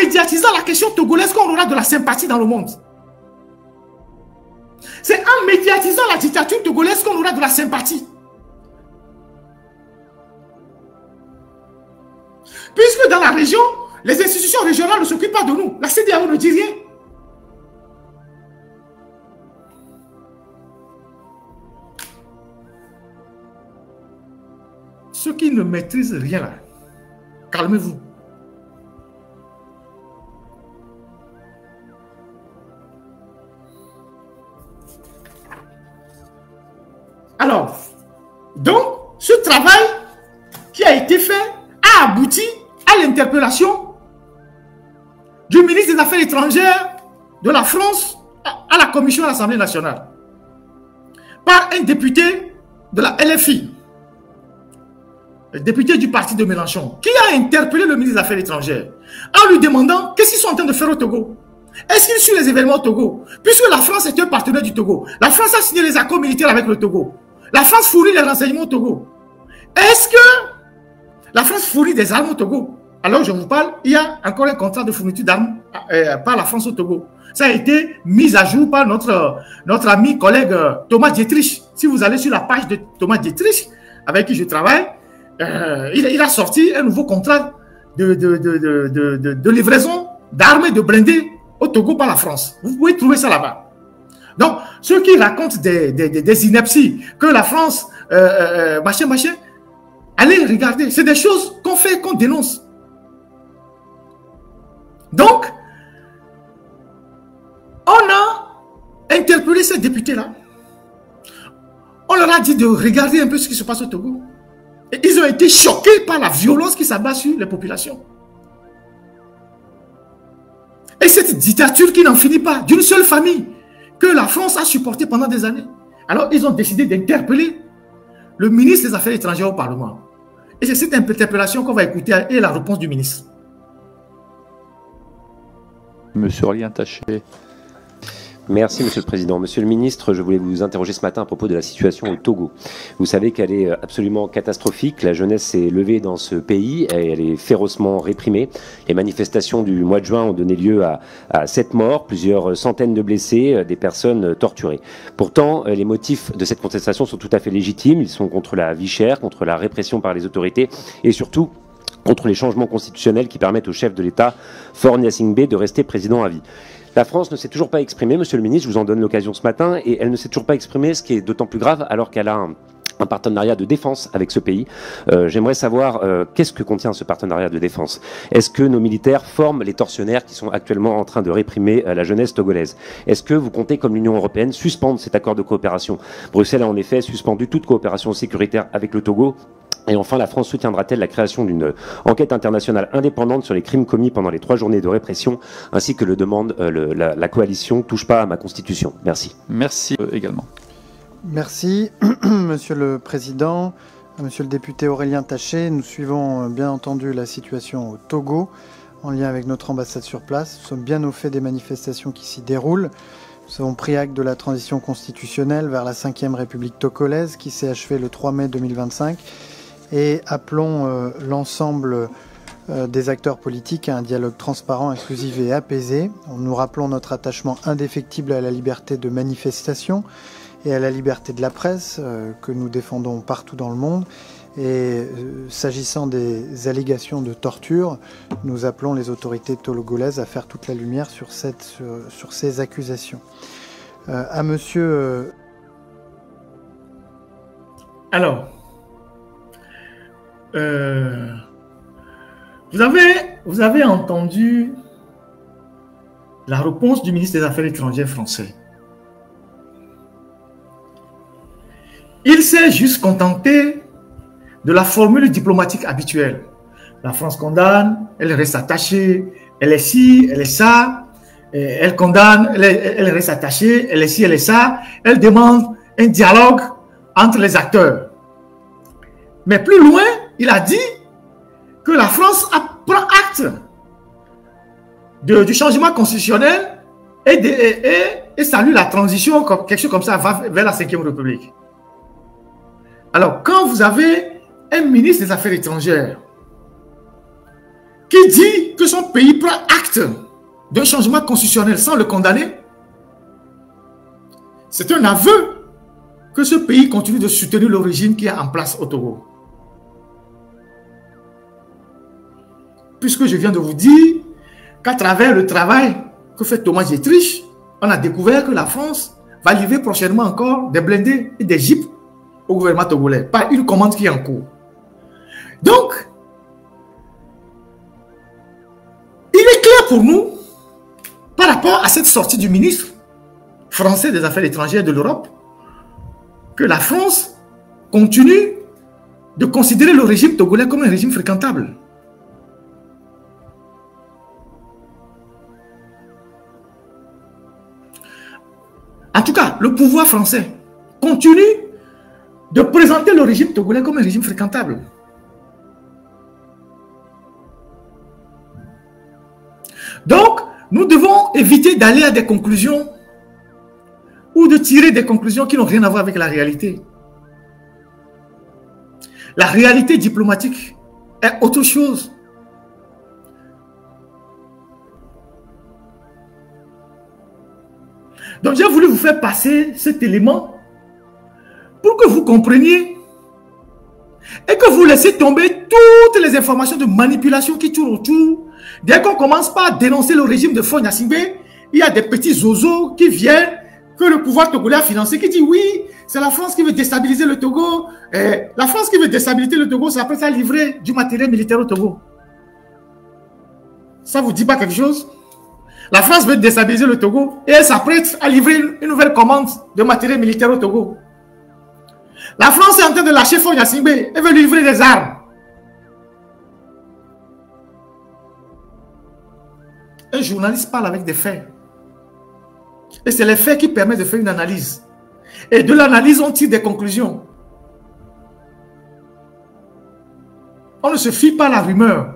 médiatisant la question togolaise qu'on aura de la sympathie dans le monde. C'est en médiatisant la dictature togolaise qu'on aura de la sympathie. Puisque dans la région, les institutions régionales ne s'occupent pas de nous. La CEDEAO ne dit rien. Ceux qui ne maîtrisent rien là, calmez-vous. Alors, donc, ce travail qui a été fait a abouti à l'interpellation du ministre des Affaires étrangères de la France à la commission de l'Assemblée nationale par un député de la LFI, le député du parti de Mélenchon, qui a interpellé le ministre des Affaires étrangères en lui demandant qu'est-ce qu'ils sont en train de faire au Togo. Est-ce qu'ils suivent les événements au Togo? Puisque la France est un partenaire du Togo. La France a signé les accords militaires avec le Togo. La France fournit les renseignements au Togo. Est-ce que la France fournit des armes au Togo? Alors je vous parle, il y a encore un contrat de fourniture d'armes par la France au Togo. Ça a été mis à jour par notre ami collègue Thomas Dietrich. Si vous allez sur la page de Thomas Dietrich, avec qui je travaille, il a sorti un nouveau contrat de livraison d'armes et de blindés au Togo par la France. Vous pouvez trouver ça là-bas. Donc, ceux qui racontent des inepties, que la France, machin, allez regarder. C'est des choses qu'on fait, qu'on dénonce. Donc, on a interpellé ces députés-là. On leur a dit de regarder un peu ce qui se passe au Togo. Et ils ont été choqués par la violence qui s'abat sur les populations. Et cette dictature qui n'en finit pas, d'une seule famille, que la France a supportée pendant des années. Alors, ils ont décidé d'interpeller le ministre des Affaires étrangères au Parlement. Et c'est cette interpellation qu'on va écouter et la réponse du ministre. Monsieur Aurélien Taché. Merci Monsieur le Président. Monsieur le Ministre, je voulais vous interroger ce matin à propos de la situation au Togo. Vous savez qu'elle est absolument catastrophique. La jeunesse s'est levée dans ce pays et elle est férocement réprimée. Les manifestations du mois de juin ont donné lieu à 7 morts, plusieurs centaines de blessés, des personnes torturées. Pourtant, les motifs de cette contestation sont tout à fait légitimes. Ils sont contre la vie chère, contre la répression par les autorités et surtout contre les changements constitutionnels qui permettent au chef de l'État, Faure Gnassingbé, de rester président à vie. La France ne s'est toujours pas exprimée, Monsieur le Ministre, je vous en donne l'occasion ce matin, et elle ne s'est toujours pas exprimée, ce qui est d'autant plus grave alors qu'elle a un partenariat de défense avec ce pays. J'aimerais savoir qu'est-ce que contient ce partenariat de défense. Est-ce que nos militaires forment les tortionnaires qui sont actuellement en train de réprimer la jeunesse togolaise? Est-ce que vous comptez, comme l'Union européenne, suspendre cet accord de coopération? Bruxelles a en effet suspendu toute coopération sécuritaire avec le Togo. Et enfin, la France soutiendra-t-elle la création d'une enquête internationale indépendante sur les crimes commis pendant les 3 journées de répression, ainsi que le demande la coalition Touche pas à ma Constitution? Merci. Merci également. Merci, Monsieur le Président, Monsieur le député Aurélien Taché. Nous suivons bien entendu la situation au Togo, en lien avec notre ambassade sur place. Nous sommes bien au fait des manifestations qui s'y déroulent. Nous avons pris acte de la transition constitutionnelle vers la 5e République togolaise, qui s'est achevée le 3 mai 2025. Et appelons l'ensemble des acteurs politiques à un dialogue transparent, inclusif et apaisé. Nous rappelons notre attachement indéfectible à la liberté de manifestation et à la liberté de la presse que nous défendons partout dans le monde. Et s'agissant des allégations de torture, nous appelons les autorités togolaises à faire toute la lumière sur ces accusations. À monsieur... Alors... vous avez entendu la réponse du ministre des Affaires étrangères français. Il s'est juste contenté de la formule diplomatique habituelle. La France condamne, elle reste attachée, elle est ci, elle est ça, elle condamne, elle reste attachée, elle est ci, elle est ça, elle demande un dialogue entre les acteurs. Mais plus loin, il a dit que la France prend acte du changement constitutionnel et salue la transition, quelque chose comme ça, vers la 5e République. Alors, quand vous avez un ministre des Affaires étrangères qui dit que son pays prend acte d'un changement constitutionnel sans le condamner, c'est un aveu que ce pays continue de soutenir le régime qui est en place au Togo. Puisque je viens de vous dire qu'à travers le travail que fait Thomas Dietrich, on a découvert que la France va livrer prochainement encore des blindés et des jeeps au gouvernement togolais, par une commande qui est en cours. Donc, il est clair pour nous, par rapport à cette sortie du ministre français des Affaires étrangères de l'Europe, que la France continue de considérer le régime togolais comme un régime fréquentable. En tout cas, le pouvoir français continue de présenter le régime togolais comme un régime fréquentable. Donc, nous devons éviter d'aller à des conclusions ou de tirer des conclusions qui n'ont rien à voir avec la réalité. La réalité diplomatique est autre chose. Donc, j'ai voulu vous faire passer cet élément pour que vous compreniez et que vous laissez tomber toutes les informations de manipulation qui tournent autour. Dès qu'on commence par dénoncer le régime de Faure Gnassingbé, il y a des petits zozos qui viennent, que le pouvoir togolais a financé, qui dit oui, c'est la France qui veut déstabiliser le Togo. Et la France qui veut déstabiliser le Togo, c'est après ça livrer du matériel militaire au Togo. Ça ne vous dit pas quelque chose? La France veut déstabiliser le Togo et elle s'apprête à livrer une nouvelle commande de matériel militaire au Togo. La France est en train de lâcher Faure Gnassingbé. Elle veut livrer des armes. Un journaliste parle avec des faits. Et c'est les faits qui permettent de faire une analyse. Et de l'analyse, on tire des conclusions. On ne se fie pas à la rumeur.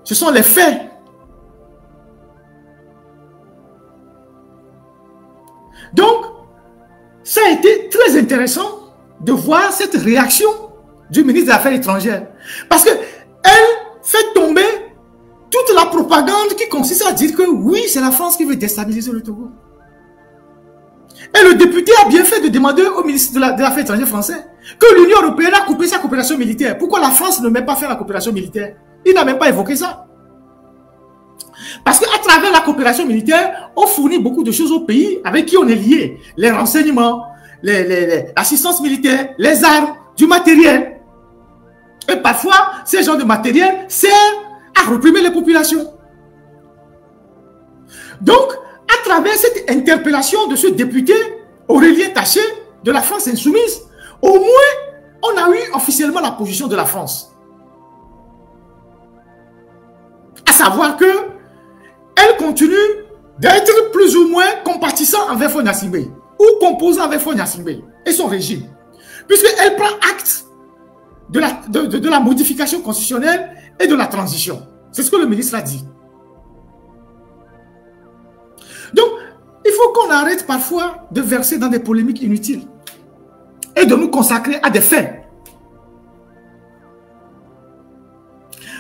Ce sont les faits. Donc, ça a été très intéressant de voir cette réaction du ministre des Affaires étrangères. Parce qu'elle fait tomber toute la propagande qui consiste à dire que oui, c'est la France qui veut déstabiliser le Togo. Et le député a bien fait de demander au ministre des Affaires étrangères français que l'Union européenne a coupé sa coopération militaire. Pourquoi la France ne met pas faire la coopération militaire? Il n'a même pas évoqué ça. Parce qu'à travers la coopération militaire, on fournit beaucoup de choses au pays avec qui on est lié. Les renseignements, l'assistance militaire, les armes, du matériel. Et parfois, ces genres de matériel servent à réprimer les populations. Donc, à travers cette interpellation de ce député Aurélien Taché de la France insoumise, au moins, on a eu officiellement la position de la France. À savoir que elle continue d'être plus ou moins compatissant envers Faure Gnassingbé ou composant avec Faure Gnassingbé et son régime. Puisqu'elle prend acte de la modification constitutionnelle et de la transition. C'est ce que le ministre a dit. Donc, il faut qu'on arrête parfois de verser dans des polémiques inutiles et de nous consacrer à des faits.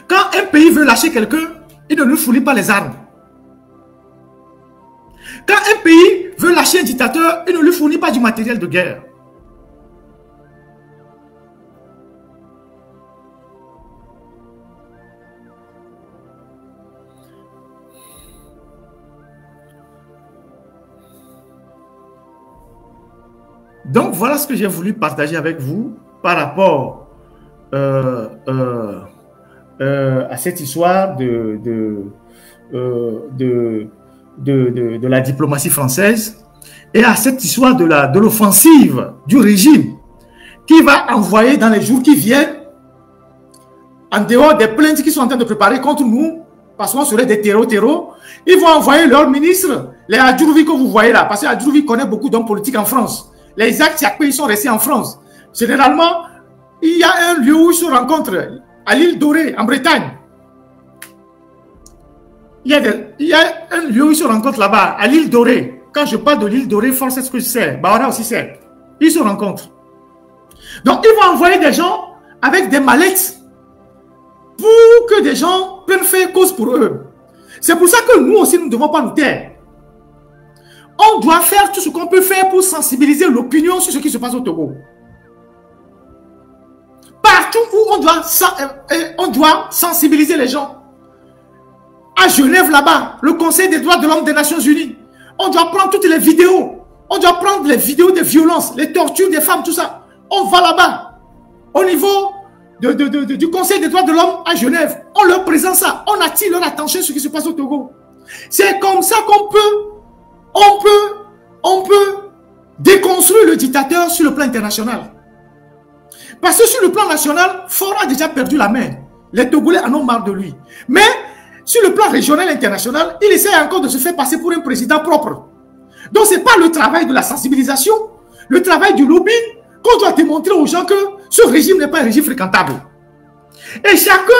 Quand un pays veut lâcher quelqu'un, il ne lui fournit pas les armes. Quand un pays veut lâcher un dictateur, il ne lui fournit pas du matériel de guerre. Donc, voilà ce que j'ai voulu partager avec vous par rapport à cette histoire de la diplomatie française et à cette histoire de l'offensive du régime qui va envoyer dans les jours qui viennent, en dehors des plaintes qu'ils sont en train de préparer contre nous, parce qu'on serait des terreaux, ils vont envoyer leurs ministres, les Adjourouvi que vous voyez là, parce que Adjourouvi connaît beaucoup d'hommes politiques en France. Les Isaac Siakpé, ils sont restés en France. Généralement, il y a un lieu où ils se rencontrent, à l'île Dorée, en Bretagne. Il y a un lieu où ils se rencontrent là-bas, à l'île Dorée. Quand je parle de l'île Dorée, force c'est ce que je sais. Bahora aussi sait. Ils se rencontrent. Donc, ils vont envoyer des gens avec des mallettes pour que des gens prennent faire cause pour eux. C'est pour ça que nous aussi, nous ne devons pas nous taire. On doit faire tout ce qu'on peut faire pour sensibiliser l'opinion sur ce qui se passe au Togo. Partout où on doit sensibiliser les gens. À Genève, là-bas, le Conseil des droits de l'homme des Nations Unies, on doit prendre toutes les vidéos. On doit prendre les vidéos des violences, les tortures des femmes, tout ça. On va là-bas, au niveau du Conseil des droits de l'homme à Genève. On leur présente ça. On attire leur attention sur ce qui se passe au Togo. C'est comme ça qu'on peut déconstruire le dictateur sur le plan international. Parce que sur le plan national, Faure a déjà perdu la main. Les Togolais en ont marre de lui. Mais sur le plan régional et international, il essaie encore de se faire passer pour un président propre. Donc ce n'est pas le travail de la sensibilisation, le travail du lobby qu'on doit démontrer aux gens que ce régime n'est pas un régime fréquentable. Et chacun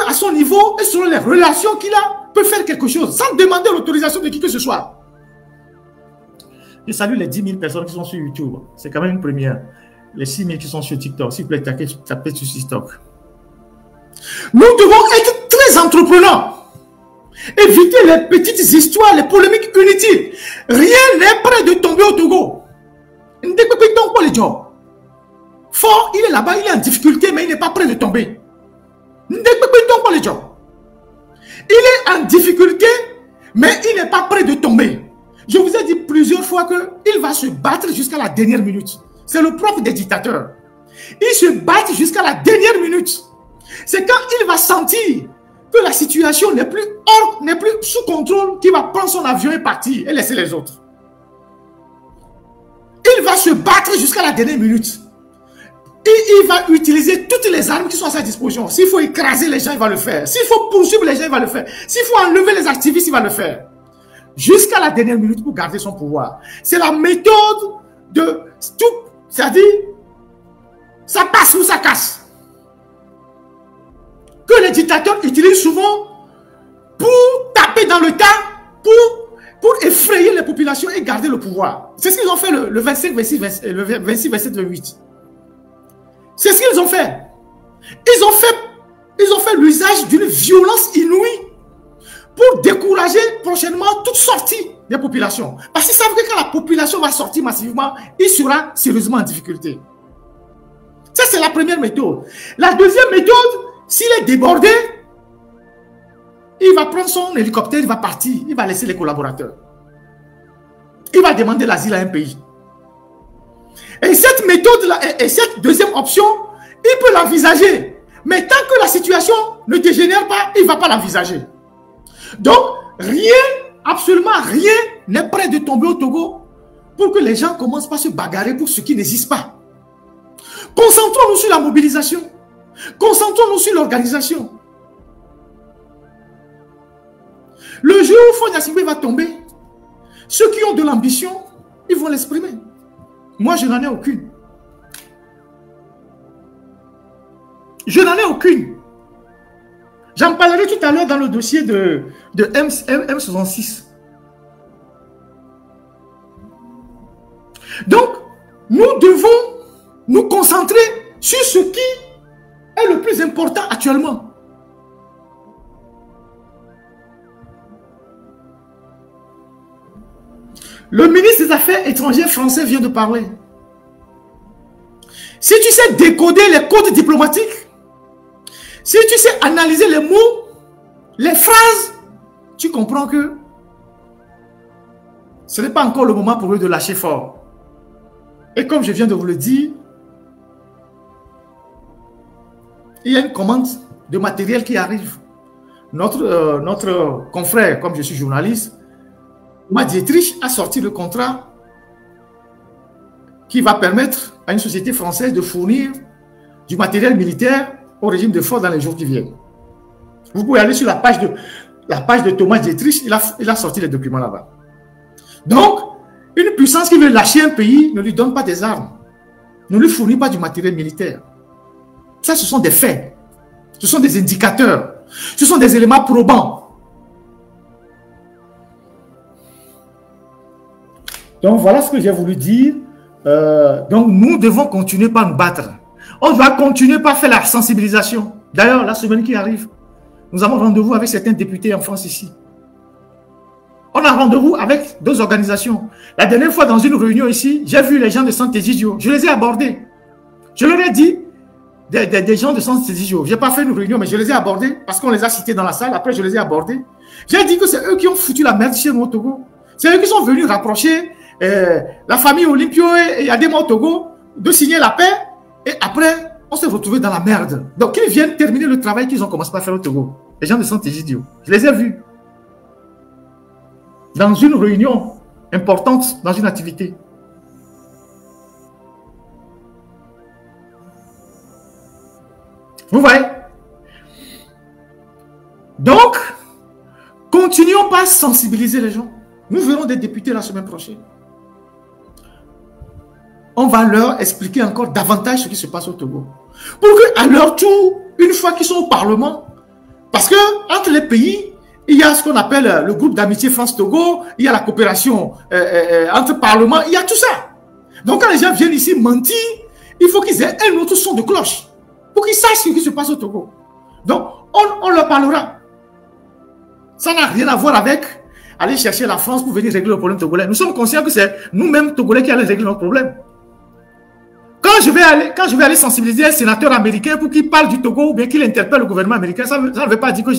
à son niveau et selon les relations qu'il a, peut faire quelque chose sans demander l'autorisation de qui que ce soit. Je salue les 10 000 personnes qui sont sur YouTube. C'est quand même une première. Les 6 000 qui sont sur TikTok. S'il vous plaît, tapez sur TikTok. Nous devons être très entreprenants. Éviter les petites histoires, les polémiques inutiles. Rien n'est prêt de tomber au Togo. Faure, il est là-bas, il est en difficulté, mais il n'est pas prêt de tomber. Il est en difficulté, mais il n'est pas prêt de tomber. Je vous ai dit plusieurs fois qu'il va se battre jusqu'à la dernière minute. C'est le propre des dictateurs. Ils se battent jusqu'à la dernière minute. C'est quand il va sentir que la situation n'est plus sous contrôle qu'il va prendre son avion et partir et laisser les autres. Il va se battre jusqu'à la dernière minute. Et il va utiliser toutes les armes qui sont à sa disposition. S'il faut écraser les gens, il va le faire. S'il faut poursuivre les gens, il va le faire. S'il faut enlever les activistes, il va le faire. Jusqu'à la dernière minute pour garder son pouvoir. C'est la méthode de tout. C'est-à-dire, ça passe ou ça casse. Que les dictateurs utilisent souvent pour taper dans le tas, pour effrayer les populations et garder le pouvoir. C'est ce qu'ils ont fait le 25, 26, 27, le 8. C'est ce qu'ils ont fait. Ils ont fait l'usage d'une violence inouïe pour décourager prochainement toute sortie des populations. Parce qu'ils savent que quand la population va sortir massivement, il sera sérieusement en difficulté. Ça, c'est la première méthode. La deuxième méthode, s'il est débordé, il va prendre son hélicoptère, il va partir, il va laisser les collaborateurs. Il va demander l'asile à un pays. Et cette méthode-là, et cette deuxième option, il peut l'envisager. Mais tant que la situation ne dégénère pas, il ne va pas l'envisager. Donc, rien, absolument rien n'est prêt de tomber au Togo pour que les gens commencent par se bagarrer pour ce qui n'existe pas. Concentrons-nous sur la mobilisation. Concentrons-nous sur l'organisation. Le jour où Faure Gnassingbé va tomber, ceux qui ont de l'ambition, ils vont l'exprimer. Moi, je n'en ai aucune. Je n'en ai aucune. J'en parlerai tout à l'heure dans le dossier de M66. Donc, nous devons nous concentrer sur ce qui est le plus important actuellement. Le ministre des Affaires étrangères français vient de parler. Si tu sais décoder les codes diplomatiques, si tu sais analyser les mots, les phrases, tu comprends que ce n'est pas encore le moment pour eux de lâcher fort. Et comme je viens de vous le dire, il y a une commande de matériel qui arrive. Notre confrère, comme je suis journaliste, Thomas Dietrich a sorti le contrat qui va permettre à une société française de fournir du matériel militaire au régime de Faure dans les jours qui viennent. Vous pouvez aller sur la page de Thomas Dietrich, il a sorti les documents là-bas. Donc, une puissance qui veut lâcher un pays ne lui donne pas des armes, ne lui fournit pas du matériel militaire. Ça, ce sont des faits, ce sont des indicateurs, ce sont des éléments probants. Donc, voilà ce que j'ai voulu dire. Donc, nous devons continuer par nous battre. On doit continuer par faire la sensibilisation. D'ailleurs, la semaine qui arrive, nous avons rendez-vous avec certains députés en France ici. On a rendez-vous avec deux organisations. La dernière fois, dans une réunion ici, j'ai vu les gens de Santé Zizio. Je les ai abordés. Je leur ai dit, des gens de Santé Zizio. Je n'ai pas fait une réunion, mais je les ai abordés parce qu'on les a cités dans la salle. Après, je les ai abordés. J'ai dit que c'est eux qui ont foutu la merde chez nous au Togo. C'est eux qui sont venus rapprocher la famille Olympio et Adema au Togo de signer la paix. Et après, on s'est retrouvés dans la merde. Donc, ils viennent terminer le travail qu'ils ont commencé à faire au Togo. Les gens de Santé Zizio. Je les ai vus. Dans une réunion importante, dans une activité. Vous voyez? Donc, continuons par sensibiliser les gens. Nous verrons des députés la semaine prochaine. On va leur expliquer encore davantage ce qui se passe au Togo. Pour qu'à leur tour, une fois qu'ils sont au Parlement, parce que entre les pays, il y a ce qu'on appelle le groupe d'amitié France-Togo, il y a la coopération entre parlements, il y a tout ça. Donc quand les gens viennent ici mentir, il faut qu'ils aient un autre son de cloche pour qu'ils sachent ce qui se passe au Togo. Donc on leur parlera. Ça n'a rien à voir avec aller chercher la France pour venir régler le problème togolais. Nous sommes conscients que c'est nous-mêmes Togolais qui allons régler notre problème. Quand je vais aller sensibiliser un sénateur américain pour qu'il parle du Togo ou bien qu'il interpelle le gouvernement américain, ça ne veut pas dire que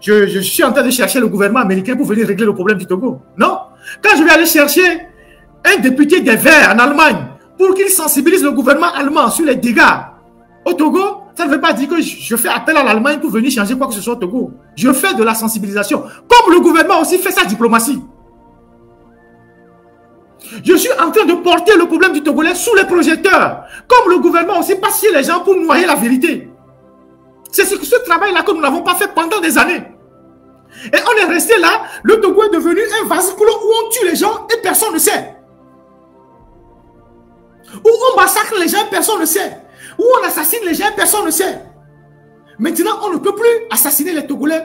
je suis en train de chercher le gouvernement américain pour venir régler le problème du Togo. Non. Quand je vais aller chercher un député des Verts en Allemagne pour qu'il sensibilise le gouvernement allemand sur les dégâts au Togo, ça ne veut pas dire que je fais appel à l'Allemagne pour venir changer quoi que ce soit au Togo. Je fais de la sensibilisation. Comme le gouvernement aussi fait sa diplomatie. Je suis en train de porter le problème du Togolais sous les projecteurs. Comme le gouvernement aussi passe chez les gens pour noyer la vérité. C'est ce travail-là que nous n'avons pas fait pendant des années. Et on est resté là, le Togo est devenu un vase clos où on tue les gens et personne ne sait. Où on massacre les gens et personne ne sait. Où on assassine les gens et personne ne sait. Maintenant, on ne peut plus assassiner les Togolais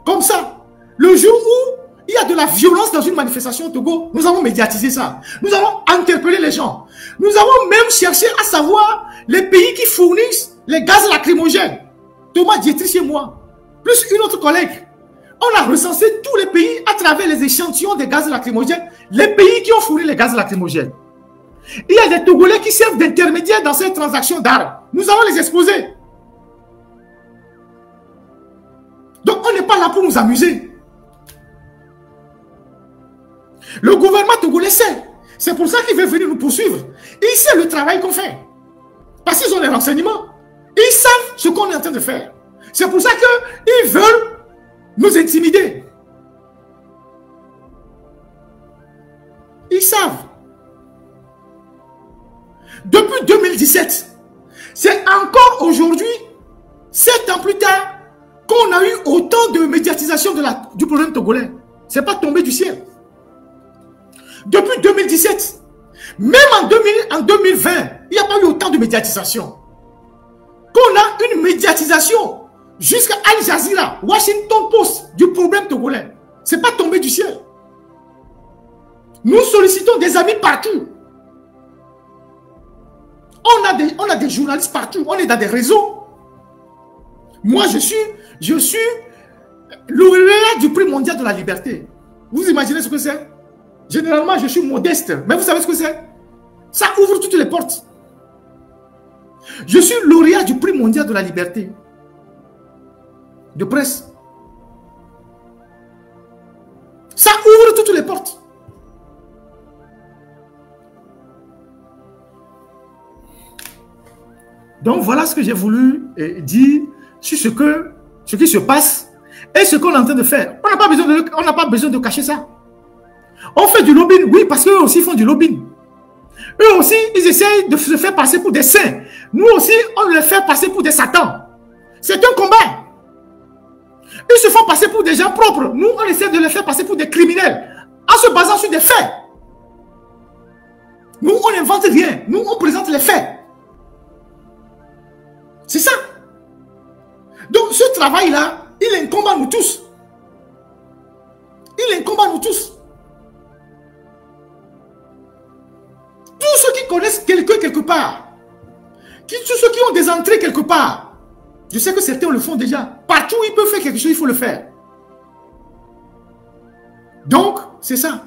comme ça. Le jour où il y a de la violence dans une manifestation au Togo, nous avons médiatisé ça. Nous avons interpellé les gens. Nous avons même cherché à savoir les pays qui fournissent les gaz lacrymogènes. Thomas Dietrich et moi, plus une autre collègue. On a recensé tous les pays à travers les échantillons des gaz lacrymogènes, les pays qui ont fourni les gaz lacrymogènes. Il y a des Togolais qui servent d'intermédiaires dans ces transactions d'armes. Nous allons les exposer. Donc on n'est pas là pour nous amuser. Le gouvernement togolais sait. C'est pour ça qu'il veut venir nous poursuivre. Il sait le travail qu'on fait. Parce qu'ils ont les renseignements. Ils savent ce qu'on est en train de faire. C'est pour ça qu'ils veulent nous intimider. Ils savent. Depuis 2017, c'est encore aujourd'hui, 7 ans plus tard, qu'on a eu autant de médiatisation du problème togolais. Ce n'est pas tombé du ciel. Depuis 2017, même en 2020, il n'y a pas eu autant de médiatisation. Qu'on a une médiatisation jusqu'à Al Jazeera, Washington Post du problème togolais. Ce n'est pas tombé du ciel. Nous sollicitons des amis partout. On a des journalistes partout. On est dans des réseaux. Moi, je suis lauréat du prix mondial de la liberté. Vous imaginez ce que c'est? Généralement, je suis modeste. Mais vous savez ce que c'est? Ça ouvre toutes les portes. Je suis lauréat du prix mondial de la liberté. De presse. Ça ouvre toutes les portes. Donc voilà ce que j'ai voulu dire sur ce qui se passe et ce qu'on est en train de faire. On n'a pas besoin de cacher ça. On fait du lobbying, oui, parce qu'eux aussi font du lobbying. Eux aussi, ils essayent de se faire passer pour des saints. Nous aussi, on les fait passer pour des satans. C'est un combat. Ils se font passer pour des gens propres. Nous, on essaie de les faire passer pour des criminels en se basant sur des faits. Nous, on n'invente rien. Nous, on présente les faits. C'est ça. Donc, ce travail-là, il incombe à nous tous. Il incombe à nous tous. Tous ceux qui connaissent quelqu'un quelque part, Tous ceux qui ont des entrées quelque part. Je sais que certains le font déjà. Partout où ils peuvent faire quelque chose, il faut le faire. Donc, c'est ça.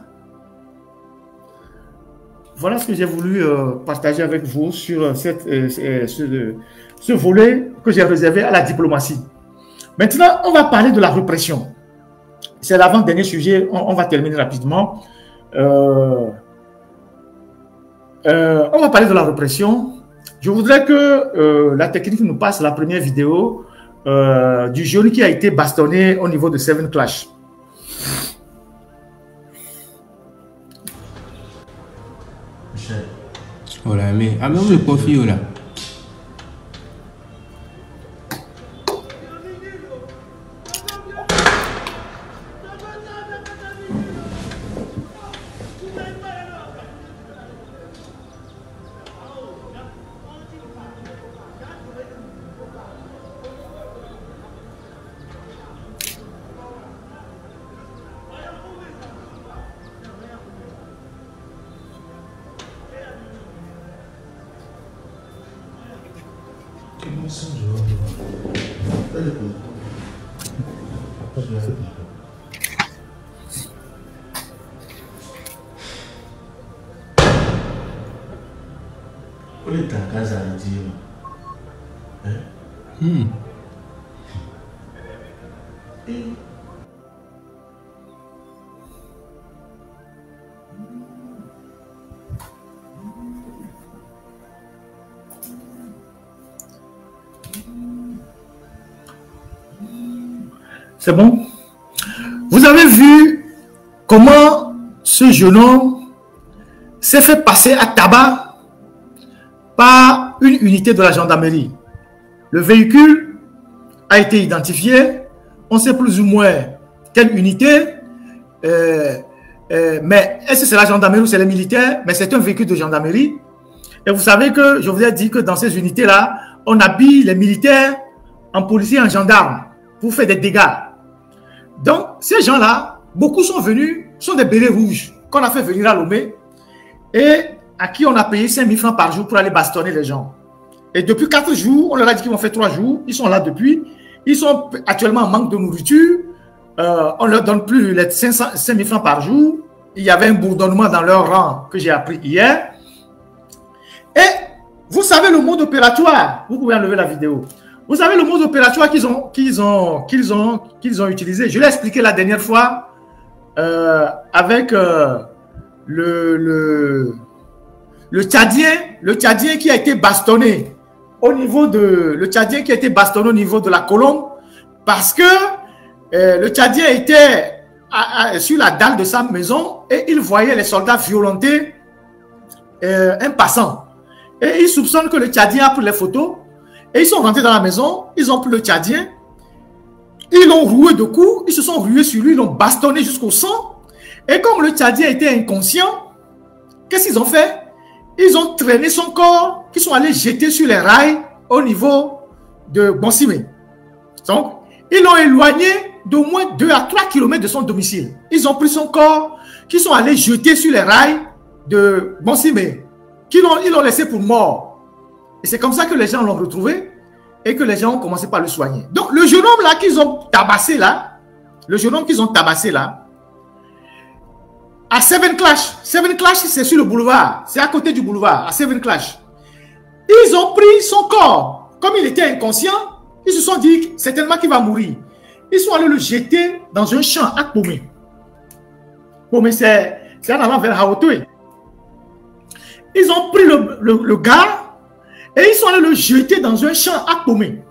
Voilà ce que j'ai voulu partager avec vous sur ce volet que j'ai réservé à la diplomatie. Maintenant, on va parler de la répression. C'est l'avant-dernier sujet, on va terminer rapidement. On va parler de la répression. Je voudrais que la technique nous passe la première vidéo du jeune qui a été bastonné au niveau de Seven Clash. Voilà, mais même le profil là. C'est bon? Vous avez vu comment ce jeune homme s'est fait passer à tabac par une unité de la gendarmerie. Le véhicule a été identifié. On sait plus ou moins quelle unité. Mais est-ce que c'est la gendarmerie ou c'est les militaires? Mais c'est un véhicule de gendarmerie. Et vous savez que je vous ai dit que dans ces unités-là, on habille les militaires en policiers et en gendarmes pour faire des dégâts. Donc, ces gens-là, beaucoup sont venus, sont des bérets rouges qu'on a fait venir à Lomé et à qui on a payé 5 000 francs par jour pour aller bastonner les gens. Et depuis 4 jours, on leur a dit qu'ils vont faire 3 jours, ils sont là depuis. Ils sont actuellement en manque de nourriture. On ne leur donne plus les 5 000 francs par jour. Il y avait un bourdonnement dans leur rang que j'ai appris hier. Et vous savez le mode opératoire, vous pouvez enlever la vidéo. Vous savez le mode opératoire qu'ils ont utilisé. Je l'ai expliqué la dernière fois avec le Tchadien qui a été bastonné au niveau de la colombe parce que le Tchadien était sur la dalle de sa maison et il voyait les soldats violenter un passant. Et il soupçonne que le Tchadien a pris les photos. Et ils sont rentrés dans la maison, ils ont pris le Tchadien, ils l'ont roué de coups, ils se sont rués sur lui, ils l'ont bastonné jusqu'au sang. Et comme le Tchadien était inconscient, qu'est-ce qu'ils ont fait? Ils ont traîné son corps, qu'ils sont allés jeter sur les rails au niveau de Bonsimé. Donc, ils l'ont éloigné d'au moins 2 à 3 km de son domicile. Ils ont pris son corps, qu'ils sont allés jeter sur les rails de Bonsimé, ils l'ont laissé pour mort. Et c'est comme ça que les gens l'ont retrouvé et que les gens ont commencé par le soigner. Donc, le jeune homme là qu'ils ont tabassé là, à Seven Clash, c'est sur le boulevard, c'est à côté du boulevard, à Seven Clash. Ils ont pris son corps, comme il était inconscient, ils se sont dit certainement qu'il va mourir. Ils sont allés le jeter dans un champ à Pomé. Pomé, c'est en allant vers Haotoué. Ils ont pris le gars et ils sont allés le jeter dans un champ à Pomé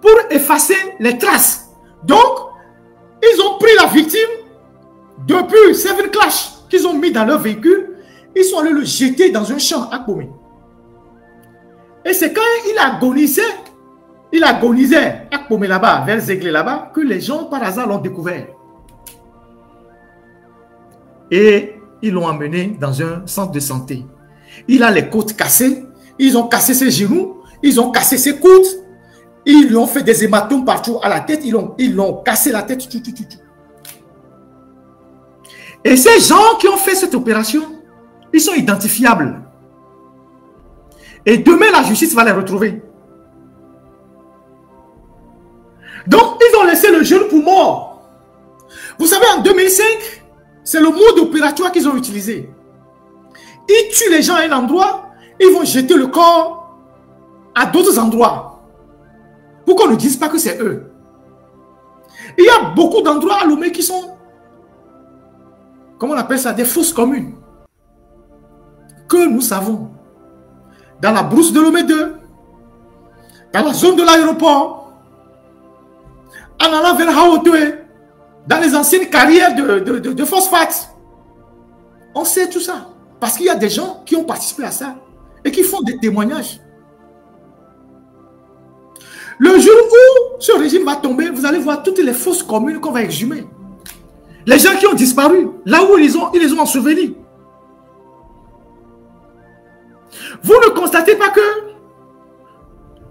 pour effacer les traces. Donc, ils ont pris la victime depuis Seven Clash qu'ils ont mis dans leur véhicule. Ils sont allés le jeter dans un champ à Pomé. Et c'est quand il agonisait à Pomé là-bas, vers Zéglé là-bas, que les gens par hasard l'ont découvert. Et ils l'ont emmené dans un centre de santé. Il a les côtes cassées. Ils ont cassé ses genoux, ils ont cassé ses coudes, ils lui ont fait des hématomes partout à la tête, ils l'ont cassé la tête. Et ces gens qui ont fait cette opération, ils sont identifiables. Et demain, la justice va les retrouver. Donc, ils ont laissé le jeune pour mort. Vous savez, en 2005, c'est le mode opératoire qu'ils ont utilisé. Ils tuent les gens à un endroit, ils vont jeter le corps à d'autres endroits. Pour qu'on ne dise pas que c'est eux. Il y a beaucoup d'endroits à Lomé qui sont, comment on appelle ça, des fosses communes. Que nous savons. Dans la brousse de Lomé 2, dans la zone de l'aéroport, en allant vers Haotoué, dans les anciennes carrières de phosphate. On sait tout ça. Parce qu'il y a des gens qui ont participé à ça et qui font des témoignages. Le jour où ce régime va tomber, vous allez voir toutes les fosses communes qu'on va exhumer. Les gens qui ont disparu, là où ils les ont ensevelis. Vous ne constatez pas que,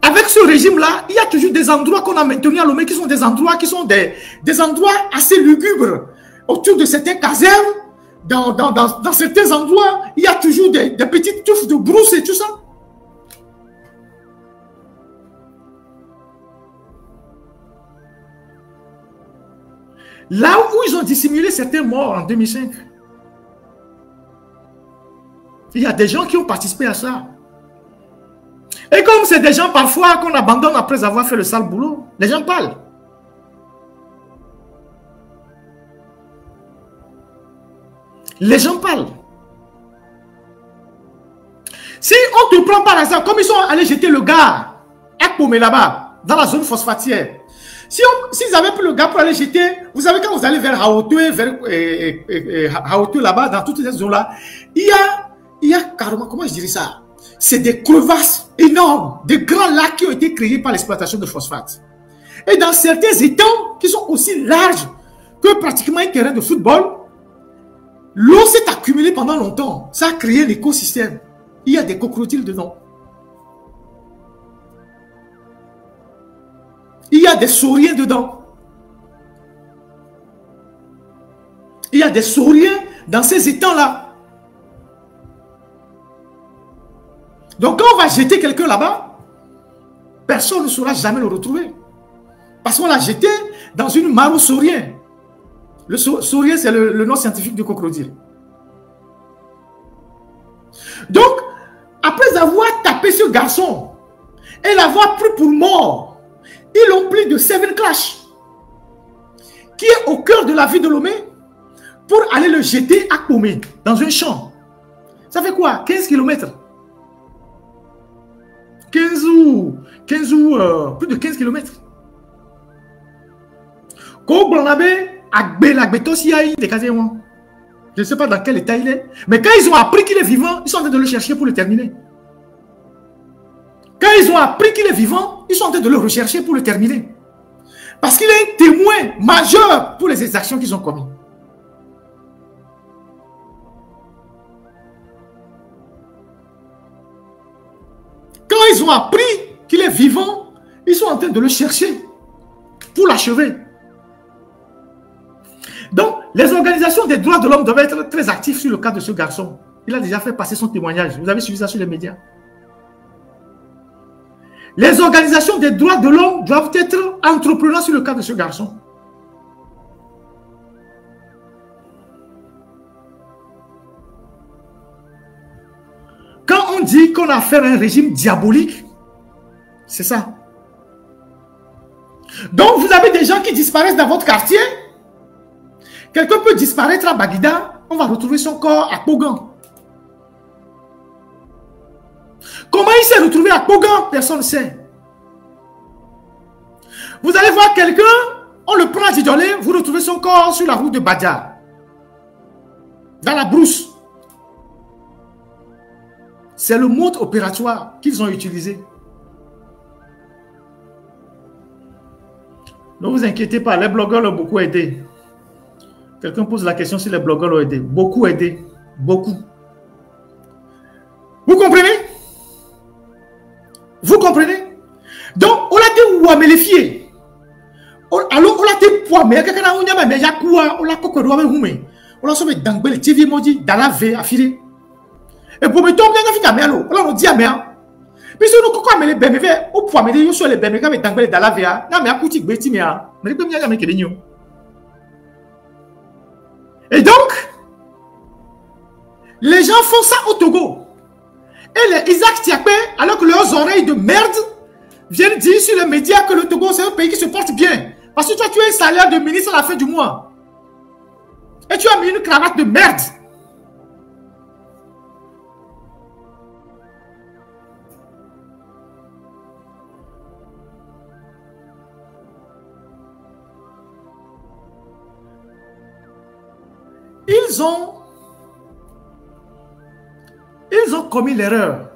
avec ce régime-là, il y a toujours des endroits qu'on a maintenus à Lomé qui sont des endroits assez lugubres. Autour de certains casernes, dans certains endroits, il y a toujours des petites touffes de brousse et tout ça. Là où ils ont dissimulé certains morts en 2005. Il y a des gens qui ont participé à ça. Et comme c'est des gens parfois qu'on abandonne après avoir fait le sale boulot, les gens parlent. Les gens parlent. Si on te prend par hasard, comme ils sont allés jeter le gars à Pomé là-bas, dans la zone phosphatière, s'ils avaient pris le gars pour aller jeter, vous savez, quand vous allez vers Haotoué, là-bas, dans toutes ces zones-là, il y a carrément, comment je dirais ça? C'est des crevasses énormes, des grands lacs qui ont été créés par l'exploitation de phosphate. Et dans certains étangs qui sont aussi larges que pratiquement un terrain de football, l'eau s'est accumulée pendant longtemps. Ça a créé un écosystème. Il y a des crocodiles dedans. Il y a des sauriens dedans. Il y a des sauriens dans ces étangs-là. Donc quand on va jeter quelqu'un là-bas, personne ne saura jamais le retrouver. Parce qu'on l'a jeté dans une mare aux sauriens. Le saurien, c'est le nom scientifique du crocodile. Donc, après avoir tapé ce garçon et l'avoir pris pour mort, ils l'ont pris de Seven Clash, qui est au cœur de la ville de Lomé, pour aller le jeter à Pomé, dans un champ. Ça fait quoi? 15 km. 15 plus de 15 km. Je ne sais pas dans quel état il est. Mais quand ils ont appris qu'il est vivant, ils sont en train de le chercher pour le terminer. Quand ils ont appris qu'il est vivant, ils sont en train de le rechercher pour le terminer. Parce qu'il est un témoin majeur pour les exactions qu'ils ont commises. Quand ils ont appris qu'il est vivant, ils sont en train de le chercher pour l'achever. Donc, les organisations des droits de l'homme doivent être très actives sur le cas de ce garçon. Il a déjà fait passer son témoignage. Vous avez suivi ça sur les médias. Les organisations des droits de l'homme doivent être entrepreneurs sur le cas de ce garçon. Quand on dit qu'on a affaire à un régime diabolique, c'est ça. Donc, vous avez des gens qui disparaissent dans votre quartier. Quelqu'un peut disparaître à Baguida, on va retrouver son corps à Pogan. Comment il s'est retrouvé à Pogan? Personne ne sait. Vous allez voir quelqu'un, on le prend à Djidjolé, vous retrouvez son corps sur la route de Badja. Dans la brousse. C'est le mode opératoire qu'ils ont utilisé. Ne vous inquiétez pas, les blogueurs l'ont beaucoup aidé. Quelqu'un pose la question si les blogueurs l'ont aidé. Beaucoup aidé. Beaucoup. Vous comprenez? Vous comprenez? Donc, on l'a dit où amélifier. Alors, on l'a dit pour mais quelqu'un a un mais yakoua, on l'a coco doit me on l'a sauvé dans le TV modi dans la V affilée. Et pour me tomber dans la fille on l'a dit à Puis si nous quoi mais les BMW au point mais les sur les BMW mais tangle dans la via na mais akuti gbeti mais mais les premiers jamais que les. Et donc les gens font ça au Togo. Et les Isaac Tiakpe, alors que leurs oreilles de merde viennent dire sur les médias que le Togo c'est un pays qui se porte bien. Parce que toi tu as un salaire de ministre à la fin du mois. Et tu as mis une cravate de merde. Ils ont commis l'erreur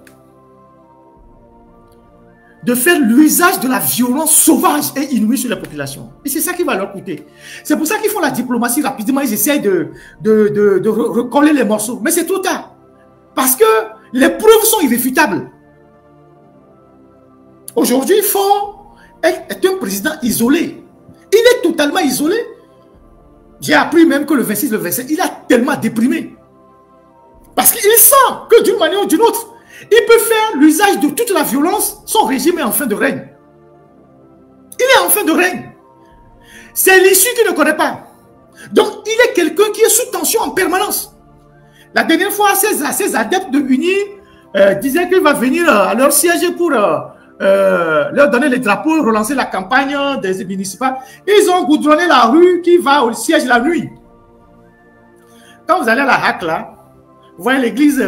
de faire l'usage de la violence sauvage et inouïe sur la population. Et c'est ça qui va leur coûter. C'est pour ça qu'ils font la diplomatie rapidement. Ils essayent de recoller les morceaux. Mais c'est trop tard. Parce que les preuves sont irréfutables. Aujourd'hui, Faure est un président isolé. Il est totalement isolé. J'ai appris même que le 26, le 27, il a tellement déprimé. Parce qu'il sent que d'une manière ou d'une autre, il peut faire l'usage de toute la violence. Son régime est en fin de règne. Il est en fin de règne. C'est l'issue qu'il ne connaît pas. Donc, il est quelqu'un qui est sous tension en permanence. La dernière fois, ces adeptes de UNI disaient qu'il va venir à leur siège pour leur donner les drapeaux, relancer la campagne des municipales. Ils ont goudronné la rue qui va au siège la nuit. Quand vous allez à la HAC, là, vous voyez l'église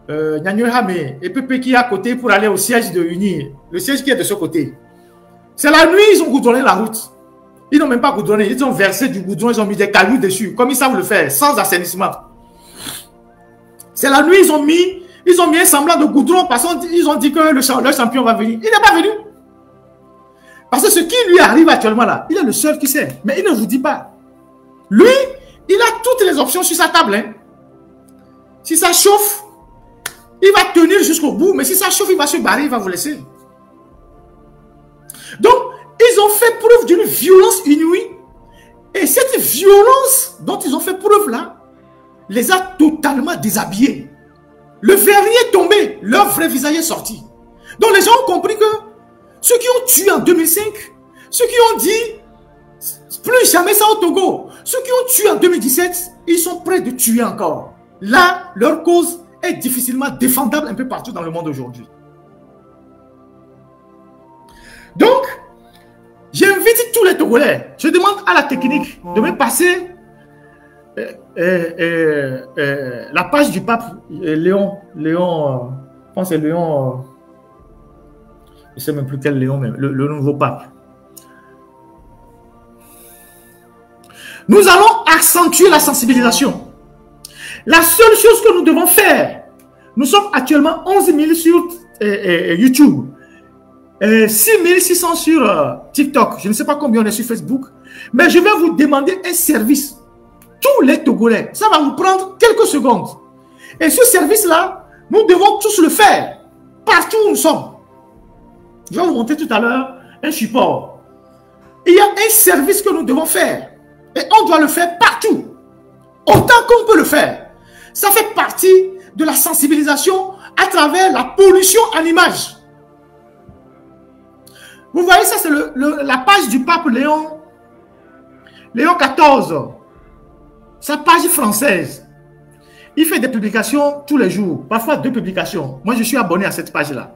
Nyanyuhame et Pepe qui est à côté pour aller au siège de UNI. Le siège qui est de ce côté. C'est la nuit, ils ont goudronné la route. Ils n'ont même pas goudronné, ils ont versé du goudron, ils ont mis des cailloux dessus, comme ils savent le faire, sans assainissement. C'est la nuit, ils ont mis un semblant de goudron parce qu'ils ont dit que leur champion va venir. Il n'est pas venu. Parce que ce qui lui arrive actuellement là, il est le seul qui sait. Mais il ne vous dit pas. Lui, il a toutes les options sur sa table. Hein. Si ça chauffe, il va tenir jusqu'au bout. Mais si ça chauffe, il va se barrer, il va vous laisser. Donc, ils ont fait preuve d'une violence inouïe. Et cette violence dont ils ont fait preuve là, les a totalement déshabillés. Le vernis est tombé, leur vrai visage est sorti. Donc les gens ont compris que ceux qui ont tué en 2005, ceux qui ont dit plus jamais ça au Togo, ceux qui ont tué en 2017, ils sont prêts de tuer encore. Là, leur cause est difficilement défendable un peu partout dans le monde aujourd'hui. Donc, j'invite tous les Togolais, je demande à la technique de me passer la page du pape Léon, je pense que c'est Léon, je ne sais même plus quel Léon, mais le nouveau pape. Nous allons accentuer la sensibilisation. La seule chose que nous devons faire, nous sommes actuellement 11 000 sur YouTube, 6 600 sur TikTok, je ne sais pas combien on est sur Facebook, mais je vais vous demander un service. Tous les Togolais, ça va vous prendre quelques secondes. Et ce service-là, nous devons tous le faire, partout où nous sommes. Je vais vous montrer tout à l'heure un support. Il y a un service que nous devons faire. Et on doit le faire partout. Autant qu'on peut le faire. Ça fait partie de la sensibilisation à travers la pollution en images. Vous voyez, ça c'est la page du pape Léon XIV. Sa page française. Il fait des publications tous les jours, parfois 2 publications. Moi, je suis abonné à cette page-là.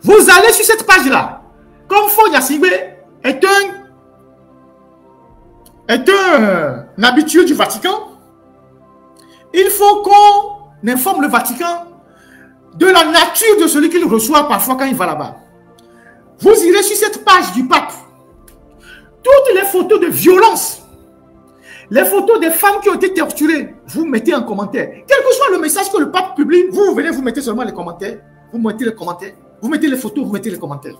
Vous allez sur cette page-là. Comme Faure Gnassingbé est un habitué du Vatican, il faut qu'on informe le Vatican de la nature de celui qu'il reçoit parfois quand il va là-bas. Vous irez sur cette page du pape. Toutes les photos de violence, les photos des femmes qui ont été torturées, vous mettez en commentaire. Quel que soit le message que le pape publie, vous venez, vous mettez seulement les commentaires. Vous mettez les commentaires. Vous mettez les photos, vous mettez les commentaires.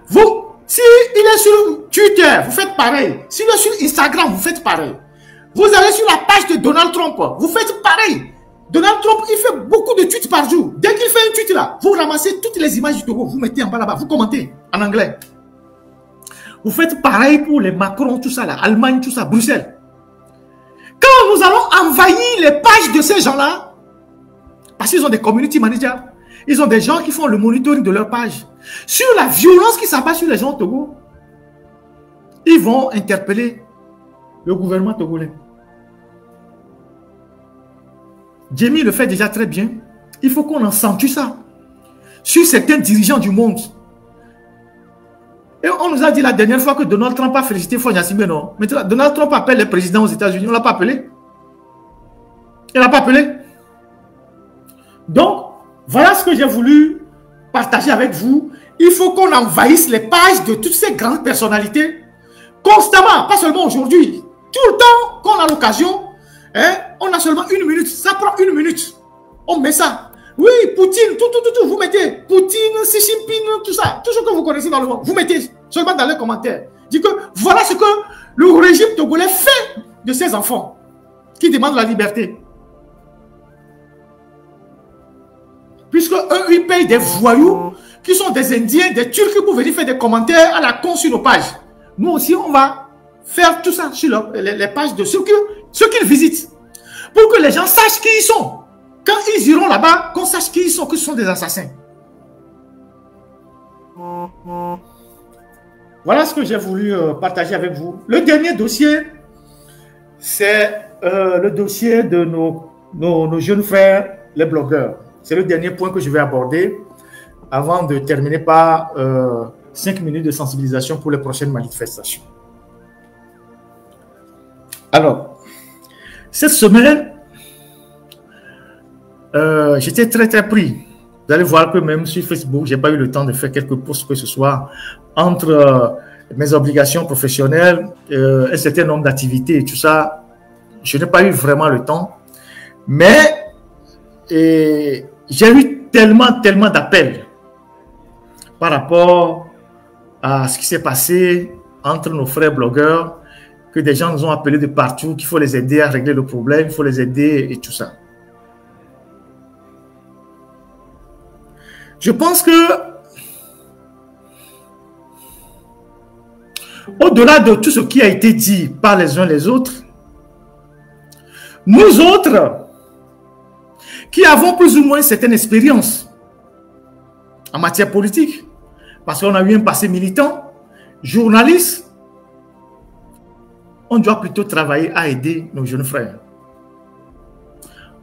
Vous, si il est sur Twitter, vous faites pareil. S'il est sur Instagram, vous faites pareil. Vous allez sur la page de Donald Trump, vous faites pareil. Donald Trump, il fait beaucoup de tweets par jour. Dès qu'il fait un tweet là, vous ramassez toutes les images du Togo, vous mettez en bas là-bas, vous commentez en anglais. Vous faites pareil pour les Macron, tout ça là, Allemagne, tout ça, Bruxelles. Quand nous allons envahir les pages de ces gens-là, parce qu'ils ont des community managers, Ils ont des gens qui font le monitoring de leur page. Sur la violence qui s'abat sur les gens au Togo, ils vont interpeller le gouvernement togolais. Jamie le fait déjà très bien. Il faut qu'on accentue ça sur certains dirigeants du monde. Et on nous a dit la dernière fois que Donald Trump a félicité Fonya Simbe, non? Maintenant, Donald Trump appelle les présidents aux États-Unis. On ne l'a pas appelé. Il n'a pas appelé. Donc, voilà ce que j'ai voulu partager avec vous. Il faut qu'on envahisse les pages de toutes ces grandes personnalités constamment, pas seulement aujourd'hui. Tout le temps qu'on a l'occasion, hein, on a seulement 1 minute. Ça prend 1 minute. On met ça. Oui, Poutine, tout, vous mettez. Poutine, Xi Jinping, tout ça. Tout ce que vous connaissez dans le monde. Vous mettez seulement dans les commentaires. Dites que voilà ce que le régime togolais fait de ses enfants qui demandent la liberté. Puisque eux, ils payent des voyous qui sont des Indiens, des Turcs pour venir faire des commentaires à la con sur nos pages. Nous aussi, on va faire tout ça sur les pages de ceux qu'ils visitent. Pour que les gens sachent qui ils sont. Quand ils iront là-bas, qu'on sache qui ils sont, que ce sont des assassins. Voilà ce que j'ai voulu partager avec vous. Le dernier dossier, c'est le dossier de nos jeunes frères, les blogueurs. C'est le dernier point que je vais aborder avant de terminer par 5 minutes de sensibilisation pour les prochaines manifestations. Alors, cette semaine, j'étais très pris. Vous allez voir que même sur Facebook, je n'ai pas eu le temps de faire quelques posts que ce soit entre mes obligations professionnelles, un certain nombre d'activités et tout ça. Je n'ai pas eu vraiment le temps. Mais j'ai eu tellement d'appels par rapport à ce qui s'est passé entre nos frères blogueurs que des gens nous ont appelés de partout, qu'il faut les aider à régler le problème, il faut les aider et tout ça. Je pense que au-delà de tout ce qui a été dit par les uns les autres, nous autres qui avons plus ou moins certaine expérience en matière politique, parce qu'on a eu un passé militant, journaliste, on doit plutôt travailler à aider nos jeunes frères.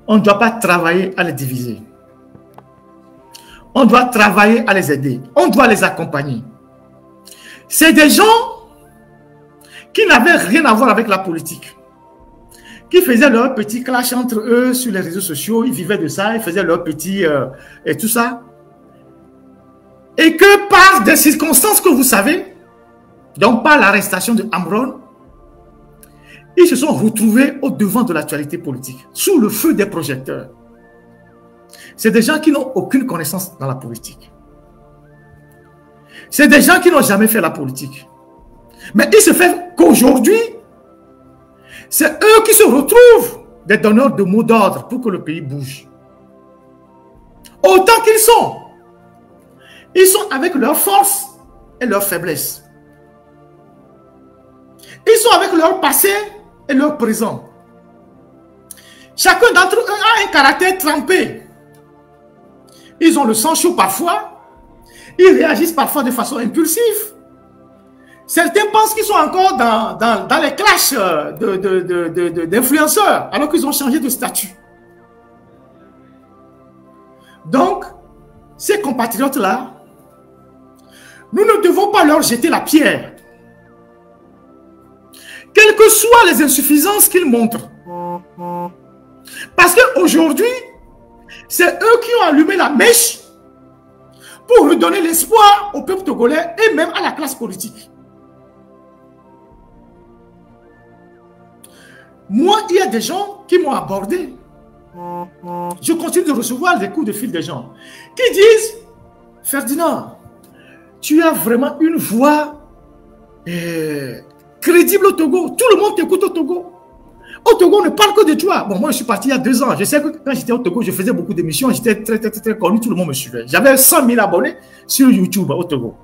On ne doit pas travailler à les diviser. On doit travailler à les aider. On doit les accompagner. C'est des gens qui n'avaient rien à voir avec la politique, qui faisaient leur petit clash entre eux sur les réseaux sociaux. Ils vivaient de ça, ils faisaient leur petit et tout ça. Et que par des circonstances que vous savez, donc par l'arrestation de Amron, ils se sont retrouvés au devant de l'actualité politique, sous le feu des projecteurs. C'est des gens qui n'ont aucune connaissance dans la politique. C'est des gens qui n'ont jamais fait la politique. Mais il se fait qu'aujourd'hui, c'est eux qui se retrouvent des donneurs de mots d'ordre pour que le pays bouge. Autant qu'ils sont avec leurs forces et leurs faiblesses. Ils sont avec leur passé et leur présent. Chacun d'entre eux a un caractère trempé. Ils ont le sang chaud parfois. Ils réagissent parfois de façon impulsive. Certains pensent qu'ils sont encore dans les clashs d'influenceurs, alors qu'ils ont changé de statut. Donc, ces compatriotes-là, nous ne devons pas leur jeter la pierre. Quelles que soient les insuffisances qu'ils montrent. Parce qu'aujourd'hui, c'est eux qui ont allumé la mèche pour redonner l'espoir au peuple togolais et même à la classe politique. Moi, il y a des gens qui m'ont abordé. Je continue de recevoir des coups de fil des gens qui disent « Ferdinand, tu as vraiment une voix crédible au Togo. Tout le monde t'écoute au Togo. Au Togo, on ne parle que de toi. » Bon, moi, je suis parti il y a 2 ans. Je sais que quand j'étais au Togo, je faisais beaucoup d'émissions. J'étais très connu. Tout le monde me suivait. J'avais 100 000 abonnés sur YouTube au Togo.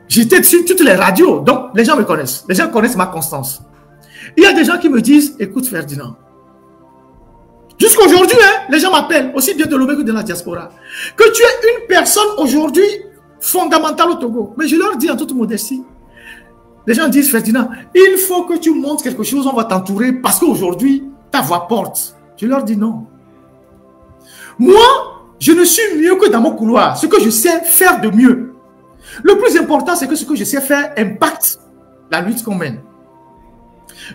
J'étais sur toutes les radios. Donc, les gens me connaissent. Les gens connaissent ma constance. Il y a des gens qui me disent « Écoute, Ferdinand, Jusqu'à aujourd'hui, hein, les gens m'appellent, aussi bien de l'Omé que de la diaspora, que tu es une personne aujourd'hui fondamentale au Togo. Mais je leur dis en toute modestie, les gens disent, Ferdinand, il faut que tu montres quelque chose, on va t'entourer parce qu'aujourd'hui, ta voix porte. Je leur dis non. Moi, je ne suis mieux que dans mon couloir. Ce que je sais faire de mieux. Le plus important, c'est que ce que je sais faire impacte la lutte qu'on mène.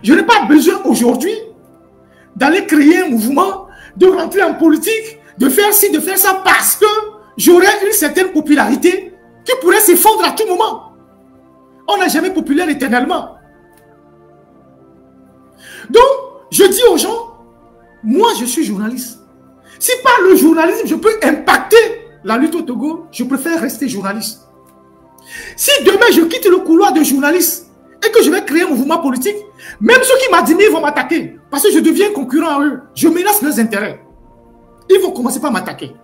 Je n'ai pas besoin aujourd'hui d'aller créer un mouvement, de rentrer en politique, de faire ci, de faire ça, parce que j'aurai une certaine popularité qui pourrait s'effondrer à tout moment. On n'est jamais populaire éternellement. Donc, je dis aux gens, moi je suis journaliste. Si par le journalisme, je peux impacter la lutte au Togo, je préfère rester journaliste. Si demain je quitte le couloir de journaliste et que je vais créer un mouvement politique, même ceux qui m'admirent vont m'attaquer parce que je deviens concurrent à eux. Je menace leurs intérêts. Ils vont commencer par m'attaquer.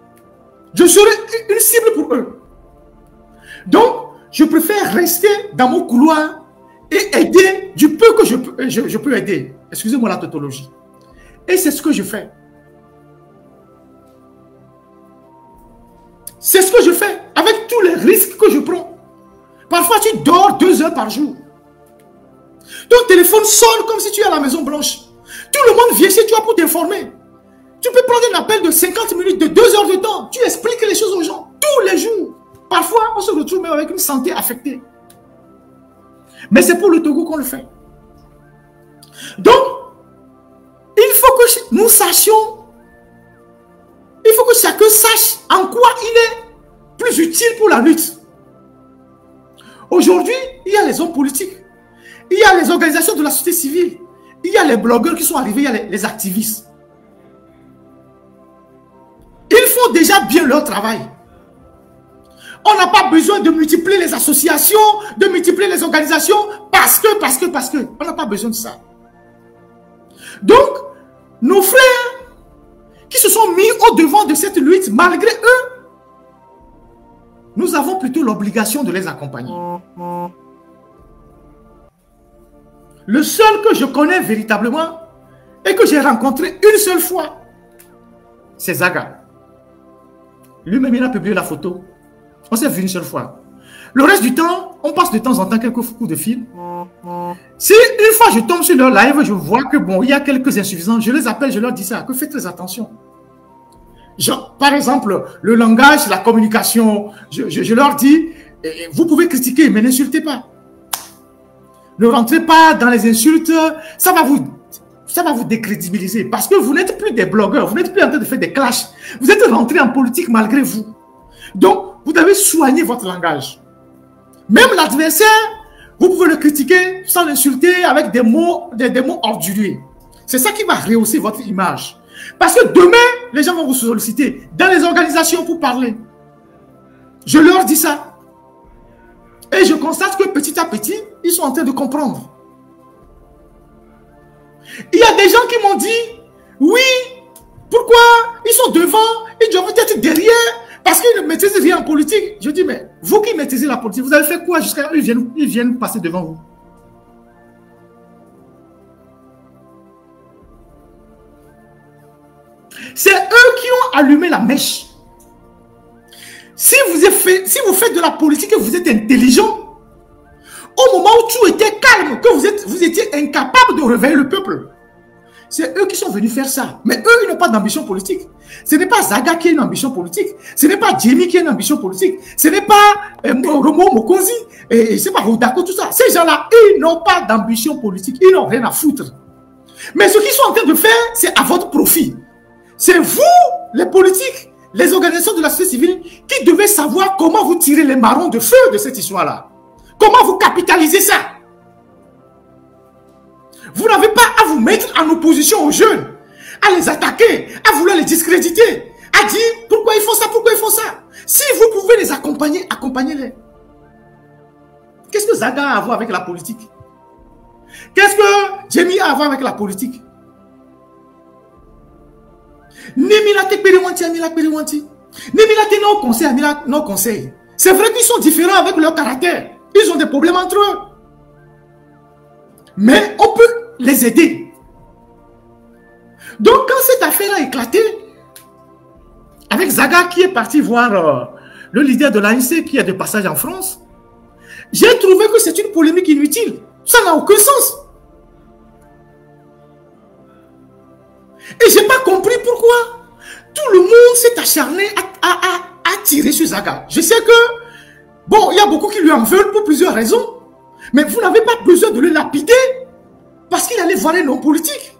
Je serai une cible pour eux. Donc, je préfère rester dans mon couloir et aider du peu que je peux aider. Excusez-moi la tautologie. Et c'est ce que je fais. C'est ce que je fais avec tous les risques que je prends. Parfois, tu dors 2 heures par jour. Ton téléphone sonne comme si tu es à la Maison Blanche. Tout le monde vient chez toi pour t'informer. Tu peux prendre un appel de 50 minutes, de 2 heures de temps. Tu expliques les choses aux gens tous les jours. Parfois, on se retrouve même avec une santé affectée. Mais c'est pour le Togo qu'on le fait. Donc, il faut que nous sachions, il faut que chacun sache en quoi il est plus utile pour la lutte. Aujourd'hui, il y a les hommes politiques, il y a les organisations de la société civile, il y a les blogueurs qui sont arrivés, il y a les activistes. Ils font déjà bien leur travail. On n'a pas besoin de multiplier les associations, de multiplier les organisations, parce que. On n'a pas besoin de ça. Donc, nos frères qui se sont mis au devant de cette lutte, malgré eux, nous avons plutôt l'obligation de les accompagner. Le seul que je connais véritablement et que j'ai rencontré une seule fois, c'est Zaga. Lui-même, il a publié la photo. On s'est vu une seule fois. Le reste du temps, on passe de temps en temps quelques coups de fil. Si une fois je tombe sur leur live, je vois que bon, il y a quelques insuffisances, je les appelle, je leur dis ça, que faites très attention. Genre, par exemple, le langage, la communication, je leur dis, vous pouvez critiquer, mais n'insultez pas. Ne rentrez pas dans les insultes, ça va vous décrédibiliser parce que vous n'êtes plus des blogueurs, vous n'êtes plus en train de faire des clashs. Vous êtes rentrés en politique malgré vous. Donc, vous devez soigner votre langage. Même l'adversaire, vous pouvez le critiquer sans l'insulter avec des mots orduriers. C'est ça qui va rehausser votre image. Parce que demain, les gens vont vous solliciter dans les organisations pour parler. Je leur dis ça. Et je constate que petit à petit, ils sont en train de comprendre. Il y a des gens qui m'ont dit, oui, pourquoi ils sont devant, ils doivent être derrière, parce qu'ils ne maîtrisent rien en politique. Je dis, mais vous qui maîtrisez la politique, vous avez fait quoi jusqu'à ce qu'ils viennent passer devant vous? C'est eux qui ont allumé la mèche. Si vous faites de la politique et vous êtes intelligent, au moment où tout était calme, que vous étiez incapable de réveiller le peuple, c'est eux qui sont venus faire ça. Mais eux, ils n'ont pas d'ambition politique. Ce n'est pas Zaga qui a une ambition politique. Ce n'est pas Jamie qui a une ambition politique. Ce n'est pas Romo Mokonzi, et c'est pas Rodako, tout ça. Ces gens-là, ils n'ont pas d'ambition politique. Ils n'ont rien à foutre. Mais ce qu'ils sont en train de faire, c'est à votre profit. C'est vous, les politiques, les organisations de la société civile, qui devez savoir comment vous tirer les marrons de feu de cette histoire-là. Comment vous capitalisez ça? Vous n'avez pas à vous mettre en opposition aux jeunes, à les attaquer, à vouloir les discréditer, à dire pourquoi ils font ça, pourquoi ils font ça. Si vous pouvez les accompagner, accompagnez-les. Qu'est-ce que Zaga a à voir avec la politique? Qu'est-ce que Jamie a à voir avec la politique? Nemilate Periwanti, Amila Periwanti. Nemilate no conseil. C'est vrai qu'ils sont différents avec leur caractère. Ils ont des problèmes entre eux. Mais on peut les aider. Donc, quand cette affaire a éclaté, avec Zaga qui est parti voir le leader de l'ANC qui est de passage en France, j'ai trouvé que c'est une polémique inutile. Ça n'a aucun sens. Et je n'ai pas compris pourquoi tout le monde s'est acharné à tirer sur Zaga. Je sais que, bon, il y a beaucoup qui lui en veulent pour plusieurs raisons, mais vous n'avez pas besoin de le lapider parce qu'il allait voir les non politiques.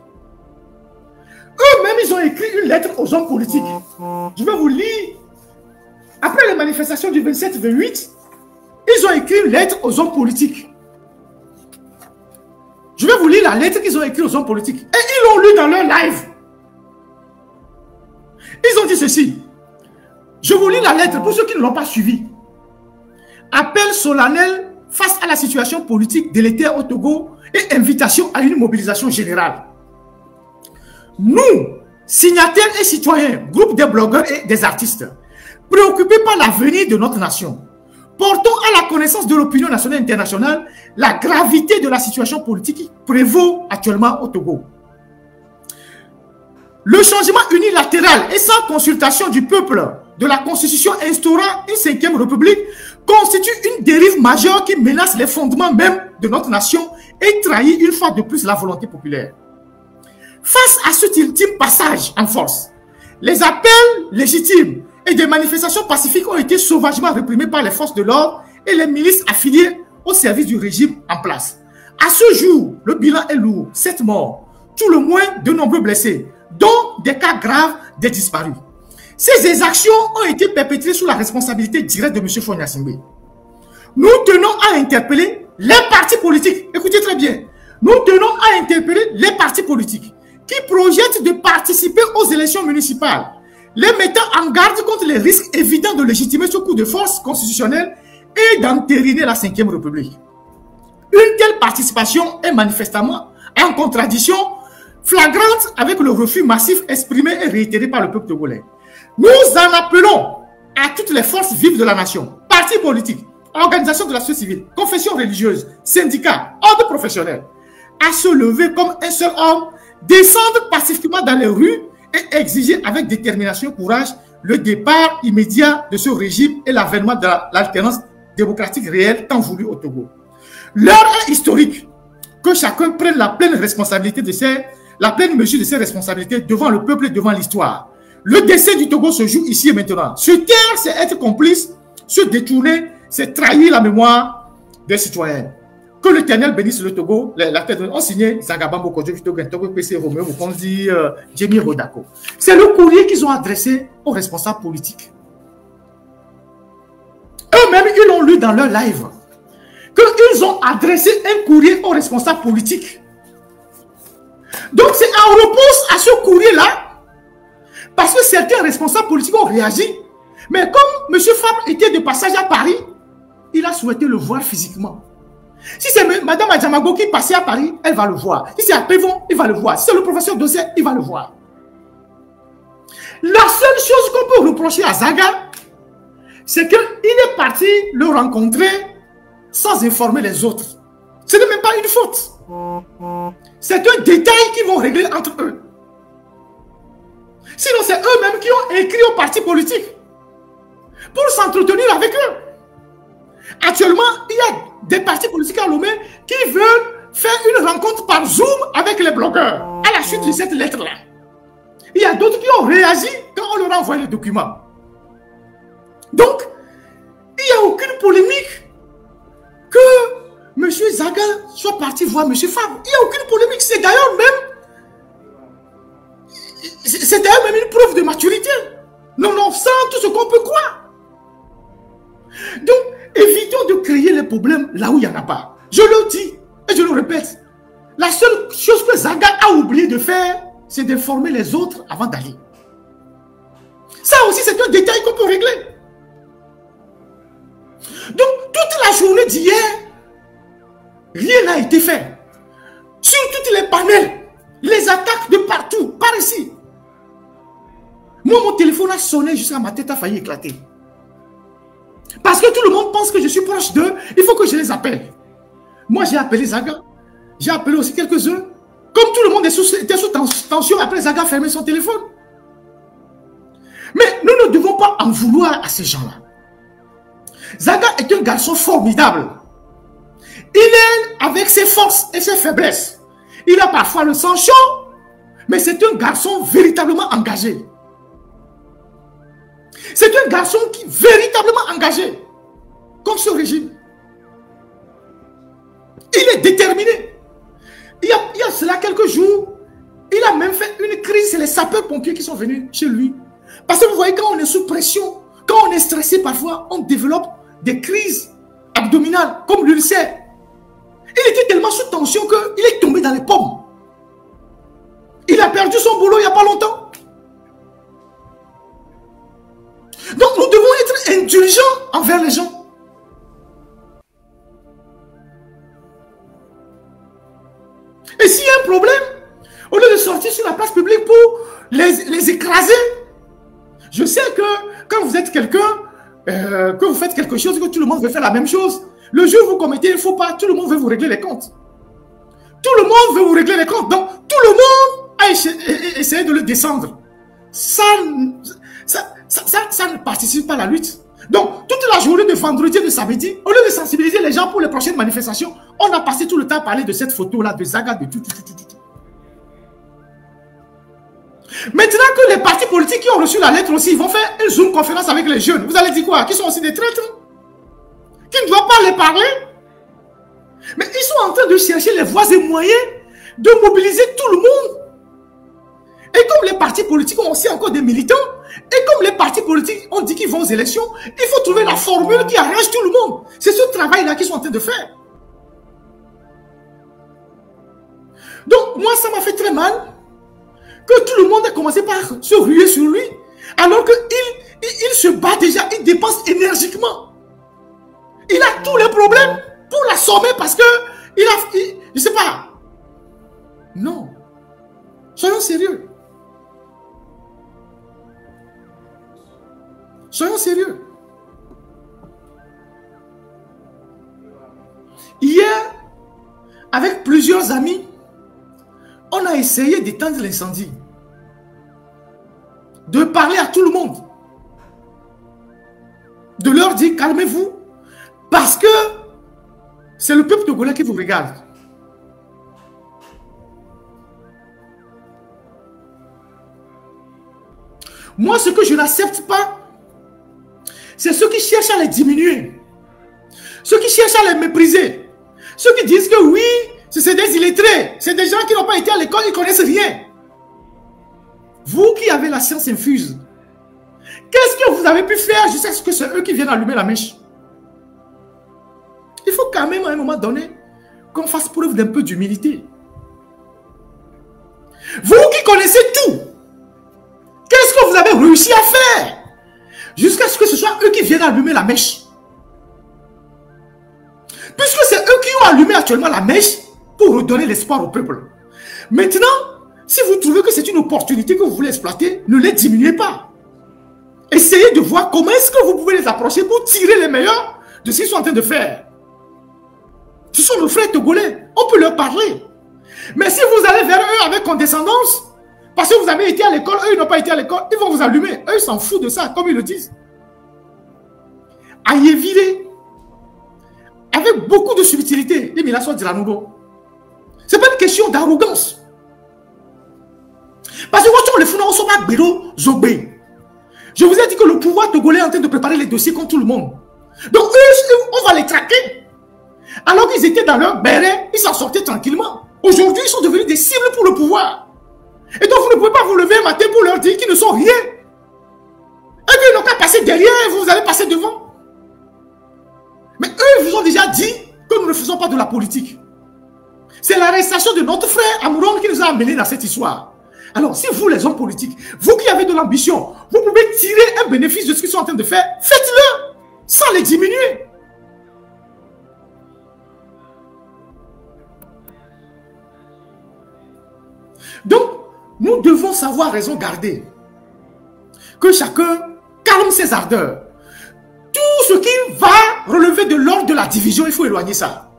Eux-mêmes, ils ont écrit une lettre aux hommes politiques. Je vais vous lire. Après les manifestations du 27-28, ils ont écrit une lettre aux hommes politiques. Je vais vous lire la lettre qu'ils ont écrite aux hommes politiques. Et ils l'ont lu dans leur live. Ils ont dit ceci. Je vous lis la lettre pour ceux qui ne l'ont pas suivi. Appel solennel face à la situation politique délétère au Togo et invitation à une mobilisation générale. Nous, signataires et citoyens, groupe des blogueurs et des artistes, préoccupés par l'avenir de notre nation, portons à la connaissance de l'opinion nationale et internationale la gravité de la situation politique qui prévaut actuellement au Togo. Le changement unilatéral et sans consultation du peuple de la Constitution instaurant une 5e République constitue une dérive majeure qui menace les fondements même de notre nation et trahit une fois de plus la volonté populaire. Face à cet ultime passage en force, les appels légitimes et des manifestations pacifiques ont été sauvagement réprimés par les forces de l'ordre et les milices affiliées au service du régime en place. À ce jour, le bilan est lourd, 7 morts, tout le moins de nombreux blessés, dont des cas graves des disparus. Ces exactions ont été perpétrées sous la responsabilité directe de M. Fonia Singbe. Nous tenons à interpeller les partis politiques. Écoutez très bien. Nous tenons à interpeller les partis politiques qui projettent de participer aux élections municipales, les mettant en garde contre les risques évidents de légitimer ce coup de force constitutionnel et d'entériner la 5e République. Une telle participation est manifestement en contradiction flagrante avec le refus massif exprimé et réitéré par le peuple togolais. Nous en appelons à toutes les forces vives de la nation, partis politiques, organisations de la société civile, confessions religieuses, syndicats, ordres professionnels, à se lever comme un seul homme, descendre pacifiquement dans les rues et exiger avec détermination et courage le départ immédiat de ce régime et l'avènement de l'alternance démocratique réelle tant voulue au Togo. L'heure est historique que chacun prenne la pleine responsabilité la pleine mesure de ses responsabilités devant le peuple et devant l'histoire. Le décès du Togo se joue ici et maintenant. Se taire, c'est être complice. Se détourner, c'est trahir la mémoire des citoyens. Que l'Éternel bénisse le Togo. La tête ont signé Zangabambo Kodjo Togo, Togo PC Romeo Mukonzi, Jamie Rodako. C'est le courrier qu'ils ont adressé aux responsables politiques. Eux-mêmes, ils l'ont lu dans leur live. Qu'ils ont adressé un courrier aux responsables politiques. Donc c'est en réponse à ce courrier-là, parce que certains responsables politiques ont réagi. Mais comme M. Fabre était de passage à Paris, il a souhaité le voir physiquement. Si c'est Mme Adjamago qui passait à Paris, elle va le voir. Si c'est à Pévon, il va le voir. Si c'est le professeur Dossé, il va le voir. La seule chose qu'on peut reprocher à Zaga, c'est qu'il est parti le rencontrer sans informer les autres. Ce n'est même pas une faute. C'est un détail qu'ils vont régler entre eux. Sinon, c'est eux-mêmes qui ont écrit aux partis politiques pour s'entretenir avec eux. Actuellement, il y a des partis politiques à Lomé qui veulent faire une rencontre par Zoom avec les blogueurs à la suite de cette lettre-là. Il y a d'autres qui ont réagi quand on leur a envoyé les documents. Donc, il n'y a aucune polémique que M. Zaga soit parti voir M. Fabre. Il n'y a aucune polémique. C'est d'ailleurs même une preuve de maturité. Nonobstant tout ce qu'on peut croire. Donc, évitons de créer les problèmes là où il n'y en a pas. Je le dis et je le répète. La seule chose que Zaga a oublié de faire, c'est d'informer les autres avant d'aller. Ça aussi, c'est un détail qu'on peut régler. Donc, toute la journée d'hier, rien n'a été fait. Sur toutes les panels, les attaques de partout, par ici. Moi, mon téléphone a sonné jusqu'à ma tête a failli éclater. Parce que tout le monde pense que je suis proche d'eux, il faut que je les appelle. Moi, j'ai appelé Zaga. J'ai appelé aussi quelques-uns. Comme tout le monde était sous tension, après Zaga a fermé son téléphone. Mais nous ne devons pas en vouloir à ces gens-là. Zaga est un garçon formidable. Il est avec ses forces et ses faiblesses. Il a parfois le sang chaud, mais c'est un garçon véritablement engagé. C'est un garçon qui est véritablement engagé, comme ce régime. Il est déterminé. Il y a cela quelques jours, il a même fait une crise. C'est les sapeurs-pompiers qui sont venus chez lui. Parce que vous voyez, quand on est sous pression, quand on est stressé, parfois, on développe des crises abdominales, comme l'ulcère. Il était tellement sous tension qu'il est tombé dans les pommes. Il a perdu son boulot il n'y a pas longtemps. Donc nous devons être indulgents envers les gens. Et s'il y a un problème, au lieu de sortir sur la place publique pour les écraser, je sais que quand vous êtes quelqu'un, que vous faites quelque chose, que tout le monde veut faire la même chose, le jour où vous commettez un faux pas, tout le monde veut vous régler les comptes. Tout le monde veut vous régler les comptes. Donc tout le monde a essayé de le descendre. Ça ne participe pas à la lutte. Donc, toute la journée de vendredi et de samedi, au lieu de sensibiliser les gens pour les prochaines manifestations, on a passé tout le temps à parler de cette photo-là, de Zaga, de tout. Maintenant que les partis politiques qui ont reçu la lettre aussi, ils vont faire une Zoom conférence avec les jeunes. Vous allez dire quoi? Qui sont aussi des traîtres? Qui ne doivent pas les parler? Mais ils sont en train de chercher les voies et moyens de mobiliser tout le monde. Et comme les partis politiques ont aussi encore des militants, et comme les partis politiques ont dit qu'ils vont aux élections, il faut trouver la formule qui arrange tout le monde. C'est ce travail-là qu'ils sont en train de faire. Donc, moi, ça m'a fait très mal que tout le monde ait commencé par se ruer sur lui, alors qu'il se bat déjà, il dépense énergiquement. Il a tous les problèmes pour l'assommer parce que je ne sais pas. Non. Soyons sérieux. Soyons sérieux. Hier, avec plusieurs amis, on a essayé d'éteindre l'incendie. De parler à tout le monde. De leur dire, calmez-vous, parce que c'est le peuple togolais qui vous regarde. Moi, ce que je n'accepte pas, c'est ceux qui cherchent à les diminuer. Ceux qui cherchent à les mépriser. Ceux qui disent que oui, c'est des illettrés. C'est des gens qui n'ont pas été à l'école, ils ne connaissent rien. Vous qui avez la science infuse, qu'est-ce que vous avez pu faire jusqu'à ce que c'est eux qui viennent allumer la mèche? Il faut quand même à un moment donné qu'on fasse preuve d'un peu d'humilité. Vous qui connaissez tout, qu'est-ce que vous avez réussi à faire jusqu'à ce que ce soit eux qui viennent allumer la mèche? Puisque c'est eux qui ont allumé actuellement la mèche pour redonner l'espoir au peuple. Maintenant, si vous trouvez que c'est une opportunité que vous voulez exploiter, ne les diminuez pas. Essayez de voir comment est-ce que vous pouvez les approcher pour tirer les meilleurs de ce qu'ils sont en train de faire. Ce sont nos frères togolais, on peut leur parler. Mais si vous allez vers eux avec condescendance, parce que vous avez été à l'école, eux ils n'ont pas été à l'école, ils vont vous allumer. Eux ils s'en foutent de ça, comme ils le disent. À Yévilé, avec beaucoup de subtilité, les Milasso Diranugo. Ce n'est pas une question d'arrogance. Parce que quand les Founas sont pas Béro, Zobé. Je vous ai dit que le pouvoir togolais est en train de préparer les dossiers contre tout le monde. Donc eux, on va les traquer. Alors qu'ils étaient dans leur béret, ils s'en sortaient tranquillement. Aujourd'hui, ils sont devenus des cibles pour le pouvoir. Et donc vous ne pouvez pas vous lever un matin pour leur dire qu'ils ne sont rien. Et qu'ils n'ont qu'à passer derrière et vous allez passer devant. Mais eux, ils vous ont déjà dit que nous ne faisons pas de la politique. C'est l'arrestation de notre frère Amouron qui nous a amenés dans cette histoire. Alors, si vous, les hommes politiques, vous qui avez de l'ambition, vous pouvez tirer un bénéfice de ce qu'ils sont en train de faire, faites-le, sans les diminuer. Donc, nous devons savoir raison garder. Que chacun calme ses ardeurs. Tout ce qui va relever de l'ordre de la division, il faut éloigner ça.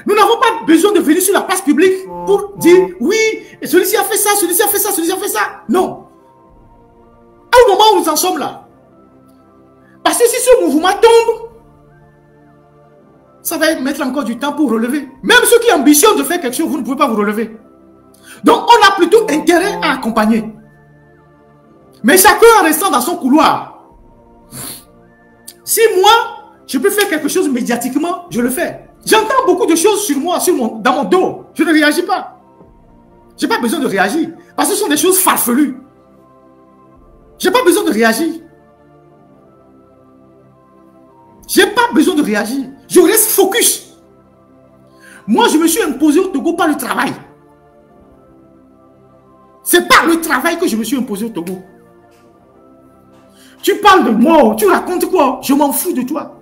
Nous n'avons pas besoin de venir sur la place publique pour dire oui, et celui-ci a fait ça, celui-ci a fait ça, celui-ci a fait ça. Non. À un moment où nous en sommes là. Parce que si ce mouvement tombe, ça va mettre encore du temps pour relever. Même ceux qui ambitionnent de faire quelque chose, vous ne pouvez pas vous relever. Donc on a plutôt intérêt à accompagner. Mais chacun en restant dans son couloir. Si moi, je peux faire quelque chose médiatiquement, je le fais. J'entends beaucoup de choses sur moi, dans mon dos. Je ne réagis pas. Je n'ai pas besoin de réagir. Parce que ce sont des choses farfelues. Je n'ai pas besoin de réagir. Je n'ai pas besoin de réagir. Je reste focus. Moi, je me suis imposé au Togo par le travail. C'est par le travail que je me suis imposé au Togo. Tu parles de moi, tu racontes quoi? Je m'en fous de toi.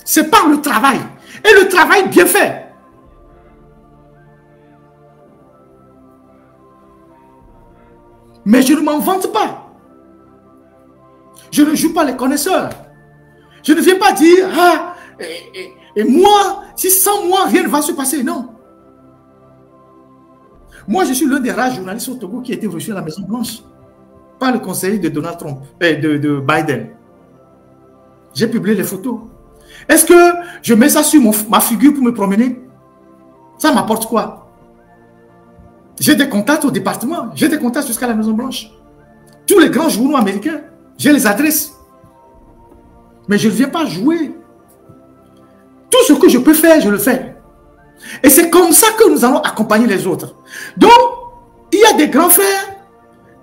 C'est par le travail. Et le travail bien fait. Mais je ne m'en vante pas. Je ne joue pas les connaisseurs. Je ne viens pas dire, ah, et moi, si sans moi, rien ne va se passer. Non. Moi, je suis l'un des rares journalistes au Togo qui a été reçu à la Maison Blanche par le conseiller de Donald Trump, de Biden. J'ai publié les photos. Est-ce que je mets ça sur ma figure pour me promener? Ça m'apporte quoi? J'ai des contacts au département, j'ai des contacts jusqu'à la Maison Blanche. Tous les grands journaux américains, j'ai les adresses. Mais je ne viens pas jouer. Tout ce que je peux faire, je le fais. Et c'est comme ça que nous allons accompagner les autres. Donc, il y a des grands frères,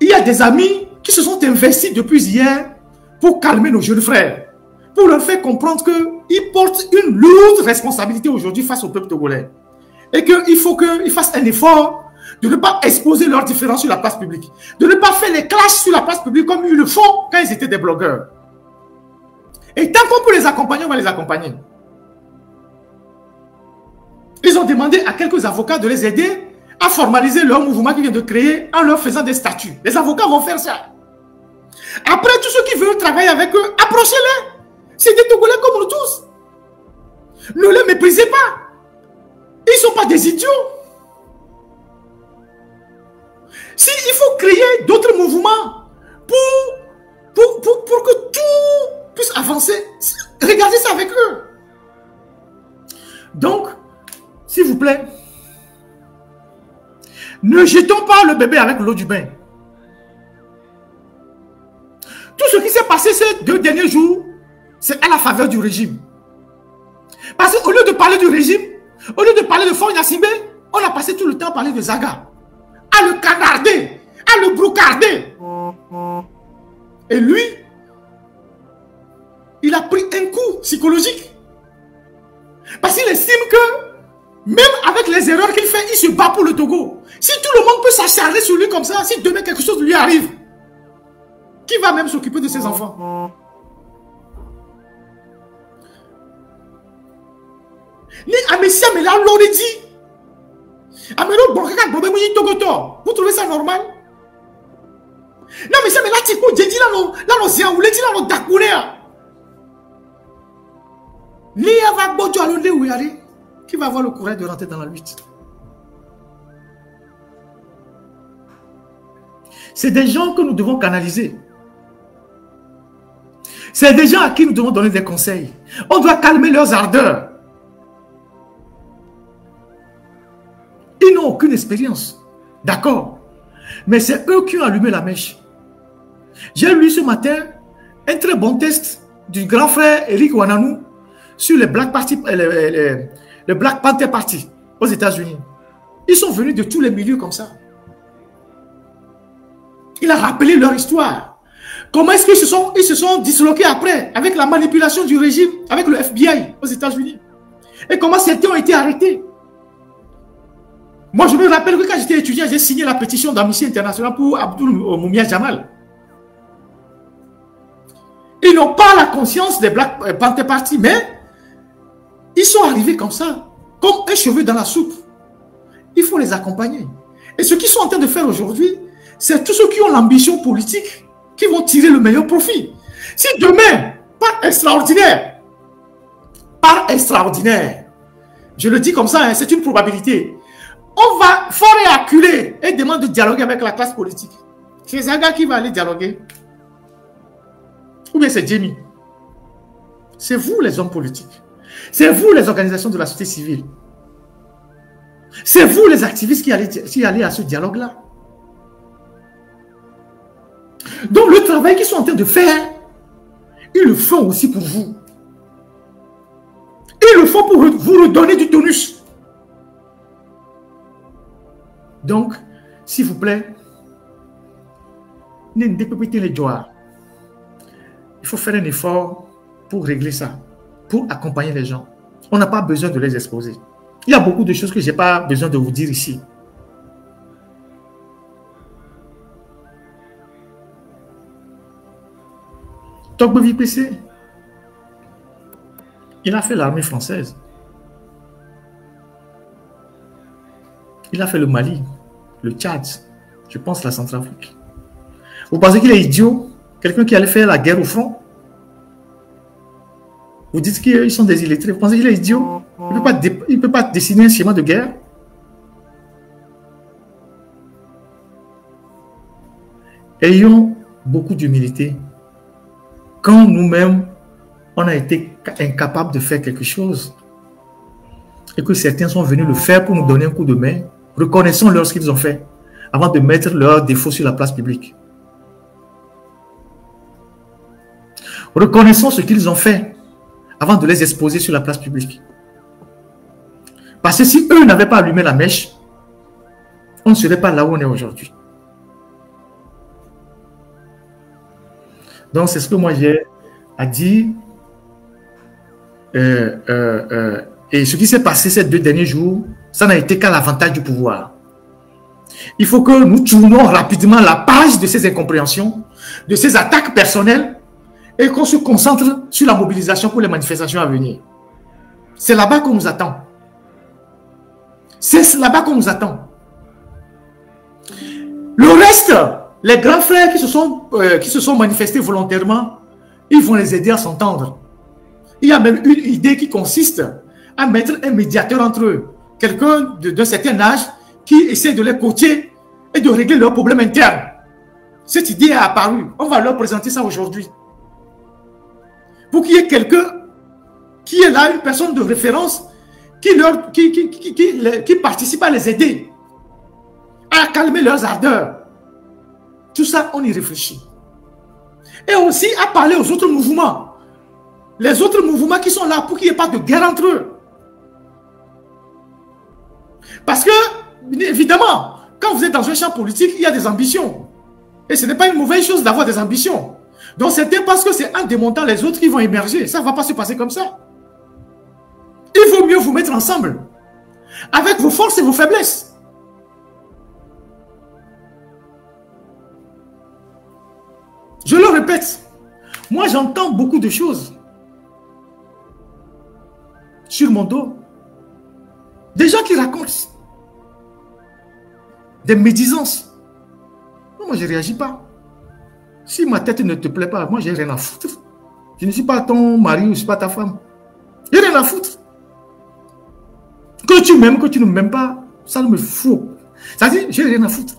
il y a des amis qui se sont investis depuis hier pour calmer nos jeunes frères. Pour leur faire comprendre qu'ils portent une lourde responsabilité aujourd'hui face au peuple togolais. Et qu'il faut qu'ils fassent un effort de ne pas exposer leurs différences sur la place publique. De ne pas faire les clashs sur la place publique comme ils le font quand ils étaient des blogueurs. Et tant qu'on peut les accompagner, on va les accompagner. Ils ont demandé à quelques avocats de les aider à formaliser leur mouvement qu'ils viennent de créer en leur faisant des statuts. Les avocats vont faire ça. Après, tous ceux qui veulent travailler avec eux, approchez-les. C'est des Togolais comme nous tous. Ne les méprisez pas. Ils ne sont pas des idiots. S'il faut créer d'autres mouvements pour que tout puisse avancer, regardez ça avec eux. Donc, s'il vous plaît, ne jetons pas le bébé avec l'eau du bain. Tout ce qui s'est passé ces 2 derniers jours, c'est à la faveur du régime. Parce qu'au lieu de parler du régime, au lieu de parler de Faure Gnassingbé, on a passé tout le temps à parler de Zaga. À le canarder, à le broucarder. Et lui, il a pris un coup psychologique. Parce qu'il estime que, même avec les erreurs qu'il fait, il se bat pour le Togo. Si tout le monde peut s'acharner sur lui comme ça, si demain quelque chose lui arrive, qui va même s'occuper de ses enfants? Ni Amessia me l'a dit. Vous trouvez ça normal? Non, mais ça me l'a dit. Qui va avoir le courage de rentrer dans la lutte? C'est des gens que nous devons canaliser. C'est des gens à qui nous devons donner des conseils. On doit calmer leurs ardeurs. Ils n'ont aucune expérience. D'accord. Mais c'est eux qui ont allumé la mèche. J'ai lu ce matin un très bon test du grand frère Eric Wananou sur les Black Panther Party aux États-Unis. Ils sont venus de tous les milieux comme ça. Il a rappelé leur histoire. Comment est-ce qu'ils se sont disloqués après avec la manipulation du régime, avec le FBI aux États-Unis. Et comment certains ont été arrêtés. Moi, je me rappelle que quand j'étais étudiant, j'ai signé la pétition d'Amnesty International pour Abdoul Moumia Jamal. Ils n'ont pas la conscience des Black Panther Party, mais ils sont arrivés comme ça, comme un cheveu dans la soupe. Il faut les accompagner. Et ce qu'ils sont en train de faire aujourd'hui, c'est tous ceux qui ont l'ambition politique qui vont tirer le meilleur profit. Si demain, pas extraordinaire, extraordinaire. Je le dis comme ça, hein, c'est une probabilité. On va fort et acculé et demande de dialoguer avec la classe politique. C'est Zaga qui va aller dialoguer. Ou bien c'est Jamie. C'est vous les hommes politiques. C'est vous les organisations de la société civile. C'est vous les activistes qui allez à ce dialogue-là. Donc le travail qu'ils sont en train de faire, ils le font aussi pour vous. Ils le font pour vous redonner du tonus. Donc, s'il vous plaît, ne dépépétez les joies. Il faut faire un effort pour régler ça, pour accompagner les gens. On n'a pas besoin de les exposer. Il y a beaucoup de choses que je n'ai pas besoin de vous dire ici. Togbo PC, il a fait l'armée française. Il a fait le Mali, le Tchad, je pense la Centrafrique. Vous pensez qu'il est idiot? Quelqu'un qui allait faire la guerre au front? Vous dites qu'ils sont des illettrés. Vous pensez qu'il est idiot? Il ne peut pas dessiner un schéma de guerre? Ayons beaucoup d'humilité. Quand nous-mêmes, on a été incapables de faire quelque chose et que certains sont venus le faire pour nous donner un coup de main, reconnaissons-leur ce qu'ils ont fait avant de mettre leurs défauts sur la place publique. Reconnaissons ce qu'ils ont fait avant de les exposer sur la place publique. Parce que si eux n'avaient pas allumé la mèche, on ne serait pas là où on est aujourd'hui. Donc, c'est ce que moi j'ai à dire. Et ce qui s'est passé ces 2 derniers jours, ça n'a été qu'à l'avantage du pouvoir. Il faut que nous tournons rapidement la page de ces incompréhensions, de ces attaques personnelles, et qu'on se concentre sur la mobilisation pour les manifestations à venir. C'est là-bas qu'on nous attend. C'est là-bas qu'on nous attend. Le reste, les grands frères qui se sont manifestés volontairement, ils vont les aider à s'entendre. Il y a même une idée qui consiste à mettre un médiateur entre eux. Quelqu'un d'un certain âge qui essaie de les coacher et de régler leurs problèmes internes. Cette idée est apparue. On va leur présenter ça aujourd'hui. Pour qu'il y ait quelqu'un qui est là, une personne de référence, qui participe à les aider, à calmer leurs ardeurs. Tout ça, on y réfléchit. Et aussi à parler aux autres mouvements. Les autres mouvements qui sont là pour qu'il n'y ait pas de guerre entre eux. Parce que, évidemment, quand vous êtes dans un champ politique, il y a des ambitions. Et ce n'est pas une mauvaise chose d'avoir des ambitions. Donc certains pensent que c'est en démontant les autres qui vont émerger. Ça ne va pas se passer comme ça. Il vaut mieux vous mettre ensemble. Avec vos forces et vos faiblesses. Je le répète. Moi, j'entends beaucoup de choses. Sur mon dos. Des gens qui racontent. Des médisances. Moi, je ne réagis pas. Si ma tête ne te plaît pas, moi, j'ai rien à foutre. Je ne suis pas ton mari ou je ne suis pas ta femme. J'ai rien à foutre. Que tu m'aimes, que tu ne m'aimes pas, ça me fout. C'est-à-dire, j'ai rien à foutre.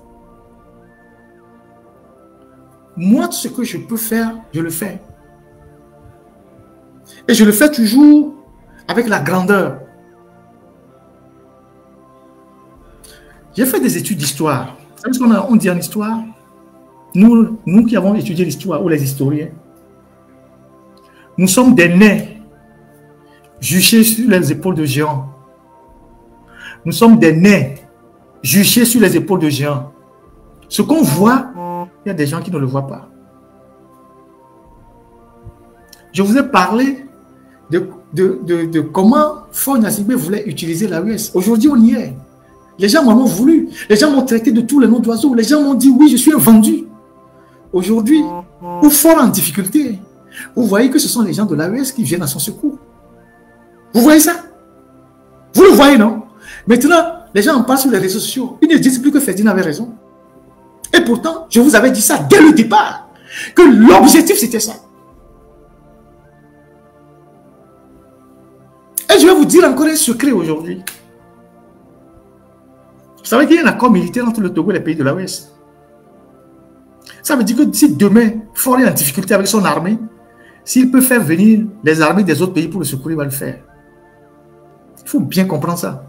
Moi, ce que je peux faire, je le fais. Et je le fais toujours avec la grandeur. J'ai fait des études d'histoire. Vous savez ce qu'on dit en histoire? Nous qui avons étudié l'histoire, ou les historiens, nous sommes des nains juchés sur les épaules de géants. Nous sommes des nains juchés sur les épaules de géants. Ce qu'on voit, il y a des gens qui ne le voient pas. Je vous ai parlé de comment Faure Gnassingbé voulait utiliser l'AES. Aujourd'hui, on y est. Les gens m'en ont voulu. Les gens m'ont traité de tous les noms d'oiseaux. Les gens m'ont dit, oui, je suis un vendu. Aujourd'hui, ou fort en difficulté, vous voyez que ce sont les gens de l'AES qui viennent à son secours. Vous voyez ça? Vous le voyez, non? Maintenant, les gens en parlent sur les réseaux sociaux. Ils ne disent plus que Ferdinand avait raison. Et pourtant, je vous avais dit ça dès le départ, que l'objectif c'était ça. Et je vais vous dire encore un secret aujourd'hui. Vous savez qu'il y a un accord militaire entre le Togo et les pays de l'Ouest. Ça veut dire que si demain, Faure est en difficulté avec son armée, s'il peut faire venir les armées des autres pays pour le secourir, il va le faire. Il faut bien comprendre ça.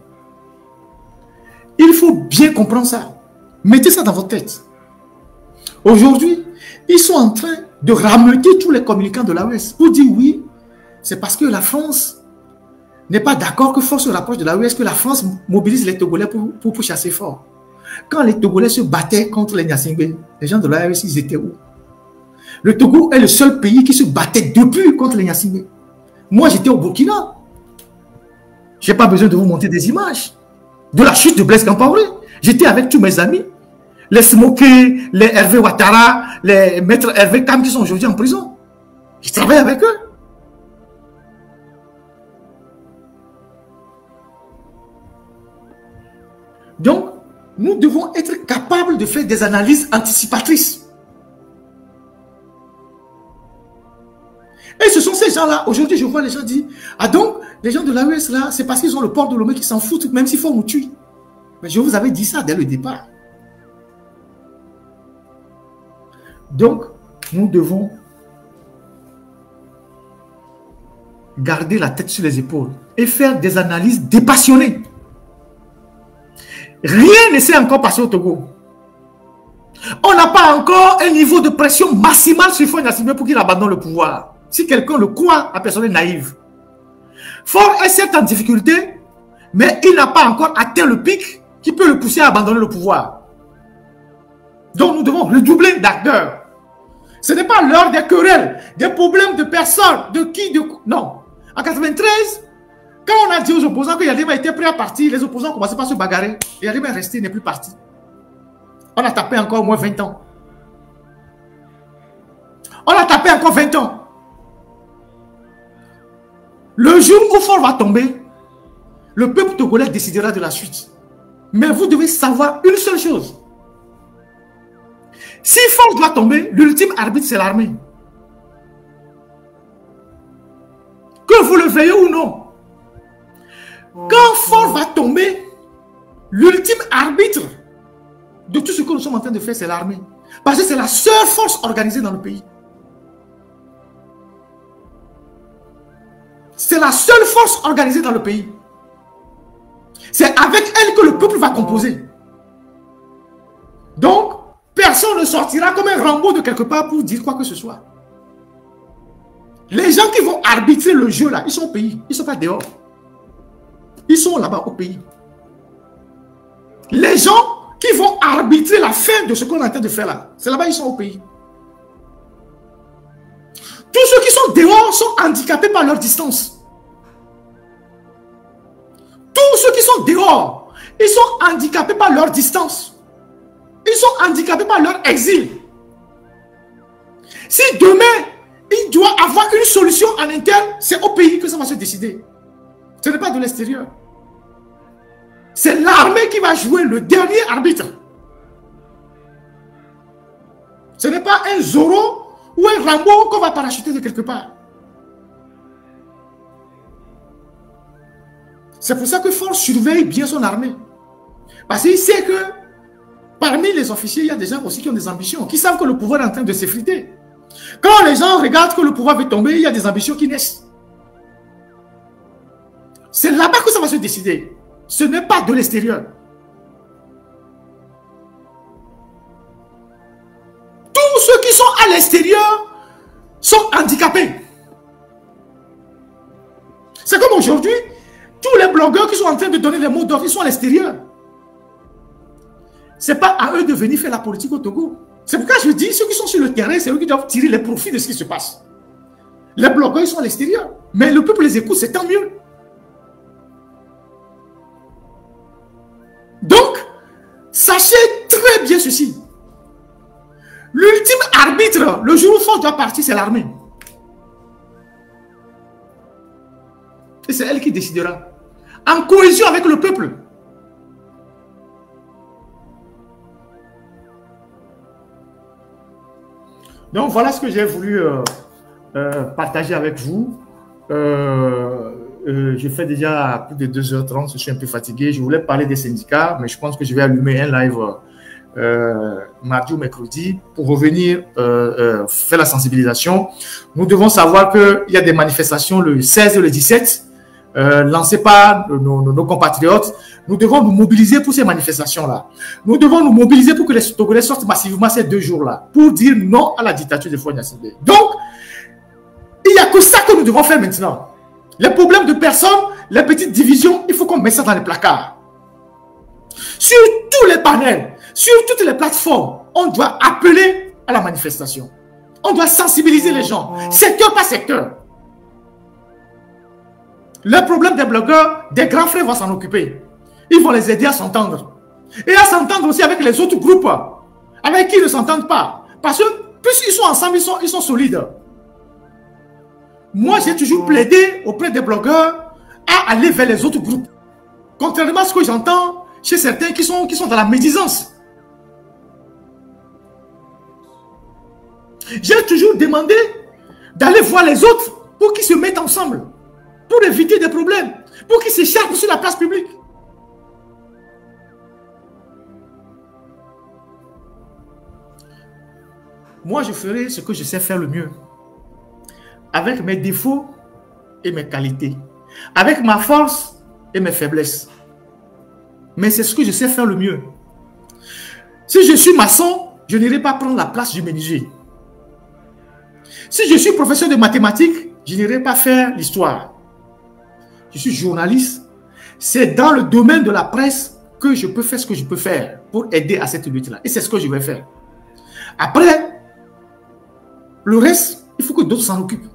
Il faut bien comprendre ça. Mettez ça dans votre tête. Aujourd'hui, ils sont en train de rameuter tous les communicants de l'Ouest pour dire oui, c'est parce que la France n'est pas d'accord que Faure se rapproche de l'Ouest, que la France mobilise les Togolais pour chasser Faure. Quand les Togolais se battaient contre les Gnassingbé, les gens de l'Ouest, ils étaient où? Le Togo est le seul pays qui se battait depuis contre les Gnassingbé. Moi, j'étais au Burkina. Je n'ai pas besoin de vous montrer des images de la chute de Blaise Compaoré. J'étais avec tous mes amis, les Smoké, les Hervé Ouattara, les maîtres Hervé Kam qui sont aujourd'hui en prison. Je travaille avec eux. Donc, nous devons être capables de faire des analyses anticipatrices. Et ce sont ces gens-là, aujourd'hui je vois les gens dire, ah donc, les gens de l'AES là, c'est parce qu'ils ont le port de Lomé qui s'en foutent, même s'il faut nous tuer. Mais je vous avais dit ça dès le départ. Donc, nous devons garder la tête sur les épaules et faire des analyses dépassionnées. Rien ne s'est encore passé au Togo. On n'a pas encore un niveau de pression maximale sur Faure Gnassingbé pour qu'il abandonne le pouvoir. Si quelqu'un le croit, la personne est naïve. Faure est certes en difficulté, mais il n'a pas encore atteint le pic qui peut le pousser à abandonner le pouvoir. Donc nous devons redoubler d'acteurs. Ce n'est pas l'heure des querelles, des problèmes de personnes, de qui, de... Non. En 93, quand on a dit aux opposants que Yadema était prêt à partir, les opposants ont commencé par se bagarrer. Et Yadema est resté, il n'est plus parti. On a tapé encore au moins 20 ans. On a tapé encore 20 ans. Le jour où Faure va tomber, le peuple togolais décidera de la suite. Mais vous devez savoir une seule chose. Si Faure doit tomber, l'ultime arbitre, c'est l'armée. Que vous le veuillez ou non. Quand Faure va tomber, l'ultime arbitre de tout ce que nous sommes en train de faire, c'est l'armée. Parce que c'est la seule force organisée dans le pays. C'est la seule force organisée dans le pays. C'est avec elle que le peuple va composer. Donc, personne ne sortira comme un Rambo de quelque part pour dire quoi que ce soit. Les gens qui vont arbitrer le jeu là, ils sont au pays. Ils ne sont pas dehors. Ils sont là-bas au pays. Les gens qui vont arbitrer la fin de ce qu'on est en train de faire là, c'est là-bas, ils sont au pays. Tous ceux qui sont dehors sont handicapés par leur distance. Tous ceux qui sont dehors, ils sont handicapés par leur distance. Ils sont handicapés par leur exil. Si demain, il doit avoir une solution en interne, c'est au pays que ça va se décider. Ce n'est pas de l'extérieur. C'est l'armée qui va jouer le dernier arbitre. Ce n'est pas un Zorro ou un Rambo qu'on va parachuter de quelque part. C'est pour ça que Faure surveille bien son armée. Parce qu'il sait que parmi les officiers, il y a des gens aussi qui ont des ambitions, qui savent que le pouvoir est en train de s'effriter. Quand les gens regardent que le pouvoir veut tomber, il y a des ambitions qui naissent. C'est là-bas que ça va se décider. Ce n'est pas de l'extérieur. Tous ceux qui sont à l'extérieur sont handicapés. C'est comme aujourd'hui, tous les blogueurs qui sont en train de donner les mots d'ordre, ils sont à l'extérieur. Ce n'est pas à eux de venir faire la politique au Togo. C'est pourquoi je dis, ceux qui sont sur le terrain, c'est eux qui doivent tirer les profits de ce qui se passe. Les blogueurs, ils sont à l'extérieur. Mais le peuple les écoute, c'est tant mieux. Donc, sachez très bien ceci. L'ultime arbitre, le jour où Faure doit partir, c'est l'armée. Et c'est elle qui décidera. En cohésion avec le peuple. Donc voilà ce que j'ai voulu partager avec vous. je fais déjà plus de 2h30, je suis un peu fatigué. Je voulais parler des syndicats, mais je pense que je vais allumer un live mardi ou mercredi pour revenir faire la sensibilisation. Nous devons savoir qu'il y a des manifestations le 16 et le 17 lancées par nos compatriotes. Nous devons nous mobiliser pour ces manifestations-là. Nous devons nous mobiliser pour que les Togolais sortent massivement ces 2 jours-là pour dire non à la dictature de Faure Gnassingbé. Donc, il n'y a que ça que nous devons faire maintenant. Les problèmes de personnes, les petites divisions, il faut qu'on mette ça dans les placards. Sur tous les panels, sur toutes les plateformes, on doit appeler à la manifestation. On doit sensibiliser les gens, secteur par secteur. Le problème des blogueurs, des grands frères vont s'en occuper. Ils vont les aider à s'entendre. Et à s'entendre aussi avec les autres groupes avec qui ils ne s'entendent pas. Parce que puisqu'ils sont ensemble, ils sont solides. Moi, j'ai toujours plaidé auprès des blogueurs à aller vers les autres groupes. Contrairement à ce que j'entends chez certains qui sont dans la médisance. J'ai toujours demandé d'aller voir les autres pour qu'ils se mettent ensemble, pour éviter des problèmes, pour qu'ils s'échappent sur la place publique. Moi, je ferai ce que je sais faire le mieux. Avec mes défauts et mes qualités. Avec ma force et mes faiblesses. Mais c'est ce que je sais faire le mieux. Si je suis maçon, je n'irai pas prendre la place du menuisier. Si je suis professeur de mathématiques, je n'irai pas faire l'histoire. Je suis journaliste. C'est dans le domaine de la presse que je peux faire ce que je peux faire pour aider à cette lutte-là. Et c'est ce que je vais faire. Après, le reste, il faut que d'autres s'en occupent.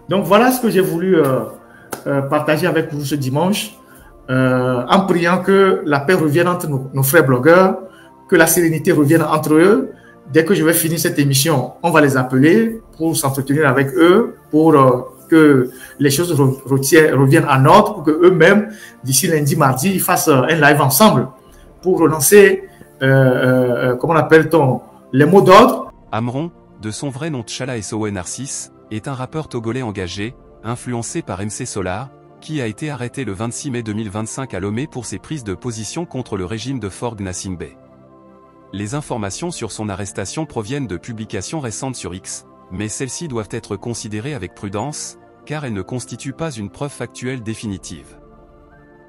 Donc voilà ce que j'ai voulu partager avec vous ce dimanche, en priant que la paix revienne entre nos frères blogueurs, que la sérénité revienne entre eux. Dès que je vais finir cette émission, on va les appeler pour s'entretenir avec eux, pour que les choses reviennent en ordre, pour qu'eux-mêmes, d'ici lundi, mardi, ils fassent un live ensemble pour relancer, comment appelle-t-on, les mots d'ordre. Amron, de son vrai nom Tchala Sowe Narcisse, est un rappeur togolais engagé, influencé par MC Solar, qui a été arrêté le 26 mai 2025 à Lomé pour ses prises de position contre le régime de Faure Gnassingbé. Les informations sur son arrestation proviennent de publications récentes sur X, mais celles-ci doivent être considérées avec prudence, car elles ne constituent pas une preuve factuelle définitive.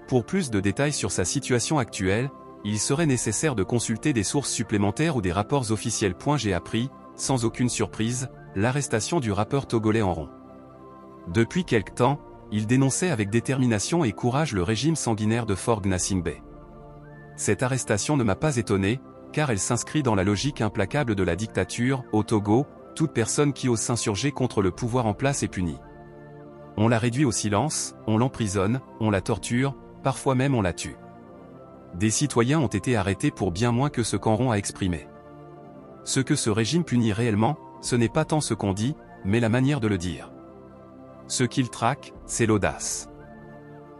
Pour plus de détails sur sa situation actuelle, il serait nécessaire de consulter des sources supplémentaires ou des rapports officiels. J'ai appris, sans aucune surprise, l'arrestation du rappeur togolais en rond. Depuis quelque temps, il dénonçait avec détermination et courage le régime sanguinaire de Faure Gnassingbé. Cette arrestation ne m'a pas étonné, car elle s'inscrit dans la logique implacable de la dictature. Au Togo, toute personne qui ose s'insurger contre le pouvoir en place est punie. On la réduit au silence, on l'emprisonne, on la torture, parfois même on la tue. Des citoyens ont été arrêtés pour bien moins que ce qu'Enron a exprimé. Ce que ce régime punit réellement, ce n'est pas tant ce qu'on dit, mais la manière de le dire. Ce qu'il traque, c'est l'audace.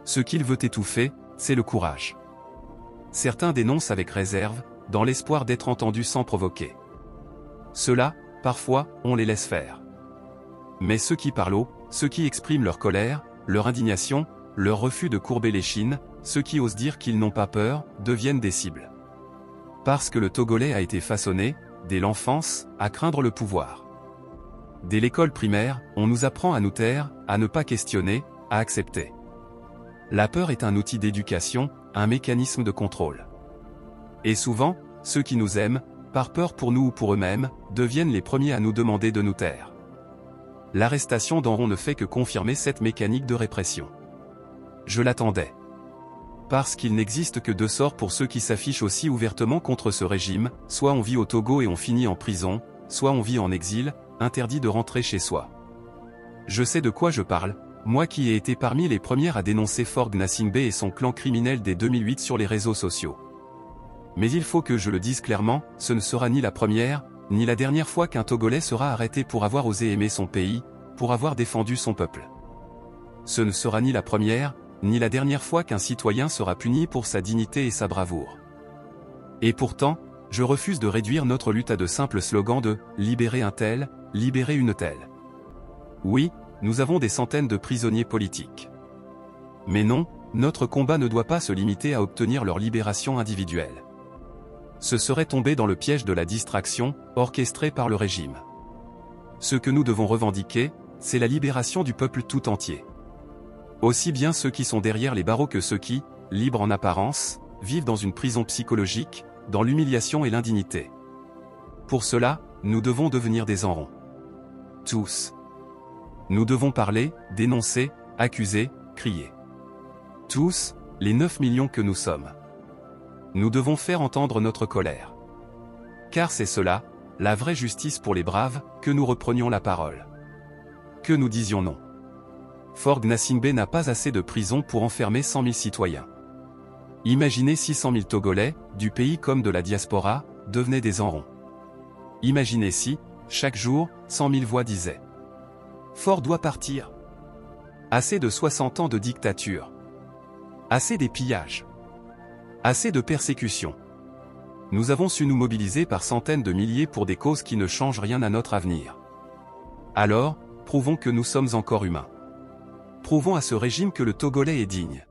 Ce qu'il veut étouffer, c'est le courage. Certains dénoncent avec réserve, dans l'espoir d'être entendus sans provoquer. Ceux-là, parfois, on les laisse faire. Mais ceux qui parlent haut, ceux qui expriment leur colère, leur indignation, leur refus de courber l'échine, ceux qui osent dire qu'ils n'ont pas peur, deviennent des cibles. Parce que le Togolais a été façonné, dès l'enfance, à craindre le pouvoir. Dès l'école primaire, on nous apprend à nous taire, à ne pas questionner, à accepter. La peur est un outil d'éducation, un mécanisme de contrôle. Et souvent, ceux qui nous aiment, par peur pour nous ou pour eux-mêmes, deviennent les premiers à nous demander de nous taire. L'arrestation d'Enron ne fait que confirmer cette mécanique de répression. Je l'attendais. Parce qu'il n'existe que deux sorts pour ceux qui s'affichent aussi ouvertement contre ce régime, soit on vit au Togo et on finit en prison, soit on vit en exil, interdit de rentrer chez soi. Je sais de quoi je parle, moi qui ai été parmi les premières à dénoncer Faure Gnassingbé et son clan criminel dès 2008 sur les réseaux sociaux. Mais il faut que je le dise clairement, ce ne sera ni la première, ni la dernière fois qu'un Togolais sera arrêté pour avoir osé aimer son pays, pour avoir défendu son peuple. Ce ne sera ni la première, ni la dernière fois qu'un citoyen sera puni pour sa dignité et sa bravoure. Et pourtant, je refuse de réduire notre lutte à de simples slogans de « libérer un tel, libérer une telle ». Oui, nous avons des centaines de prisonniers politiques. Mais non, notre combat ne doit pas se limiter à obtenir leur libération individuelle. Ce serait tomber dans le piège de la distraction, orchestrée par le régime. Ce que nous devons revendiquer, c'est la libération du peuple tout entier. Aussi bien ceux qui sont derrière les barreaux que ceux qui, libres en apparence, vivent dans une prison psychologique, dans l'humiliation et l'indignité. Pour cela, nous devons devenir des enrons. Tous. Nous devons parler, dénoncer, accuser, crier. Tous, les 9 millions que nous sommes. Nous devons faire entendre notre colère. Car c'est cela, la vraie justice pour les braves, que nous reprenions la parole. Que nous disions non. Fort Gnassingbé n'a pas assez de prisons pour enfermer 100 000 citoyens. Imaginez 600 000 Togolais, du pays comme de la diaspora, devenaient des enrons. Imaginez si, chaque jour, 100 000 voix disaient « Fort doit partir ». Assez de 60 ans de dictature. Assez des pillages. Assez de persécutions. Nous avons su nous mobiliser par centaines de milliers pour des causes qui ne changent rien à notre avenir. Alors, prouvons que nous sommes encore humains. Prouvons à ce régime que le Togolais est digne.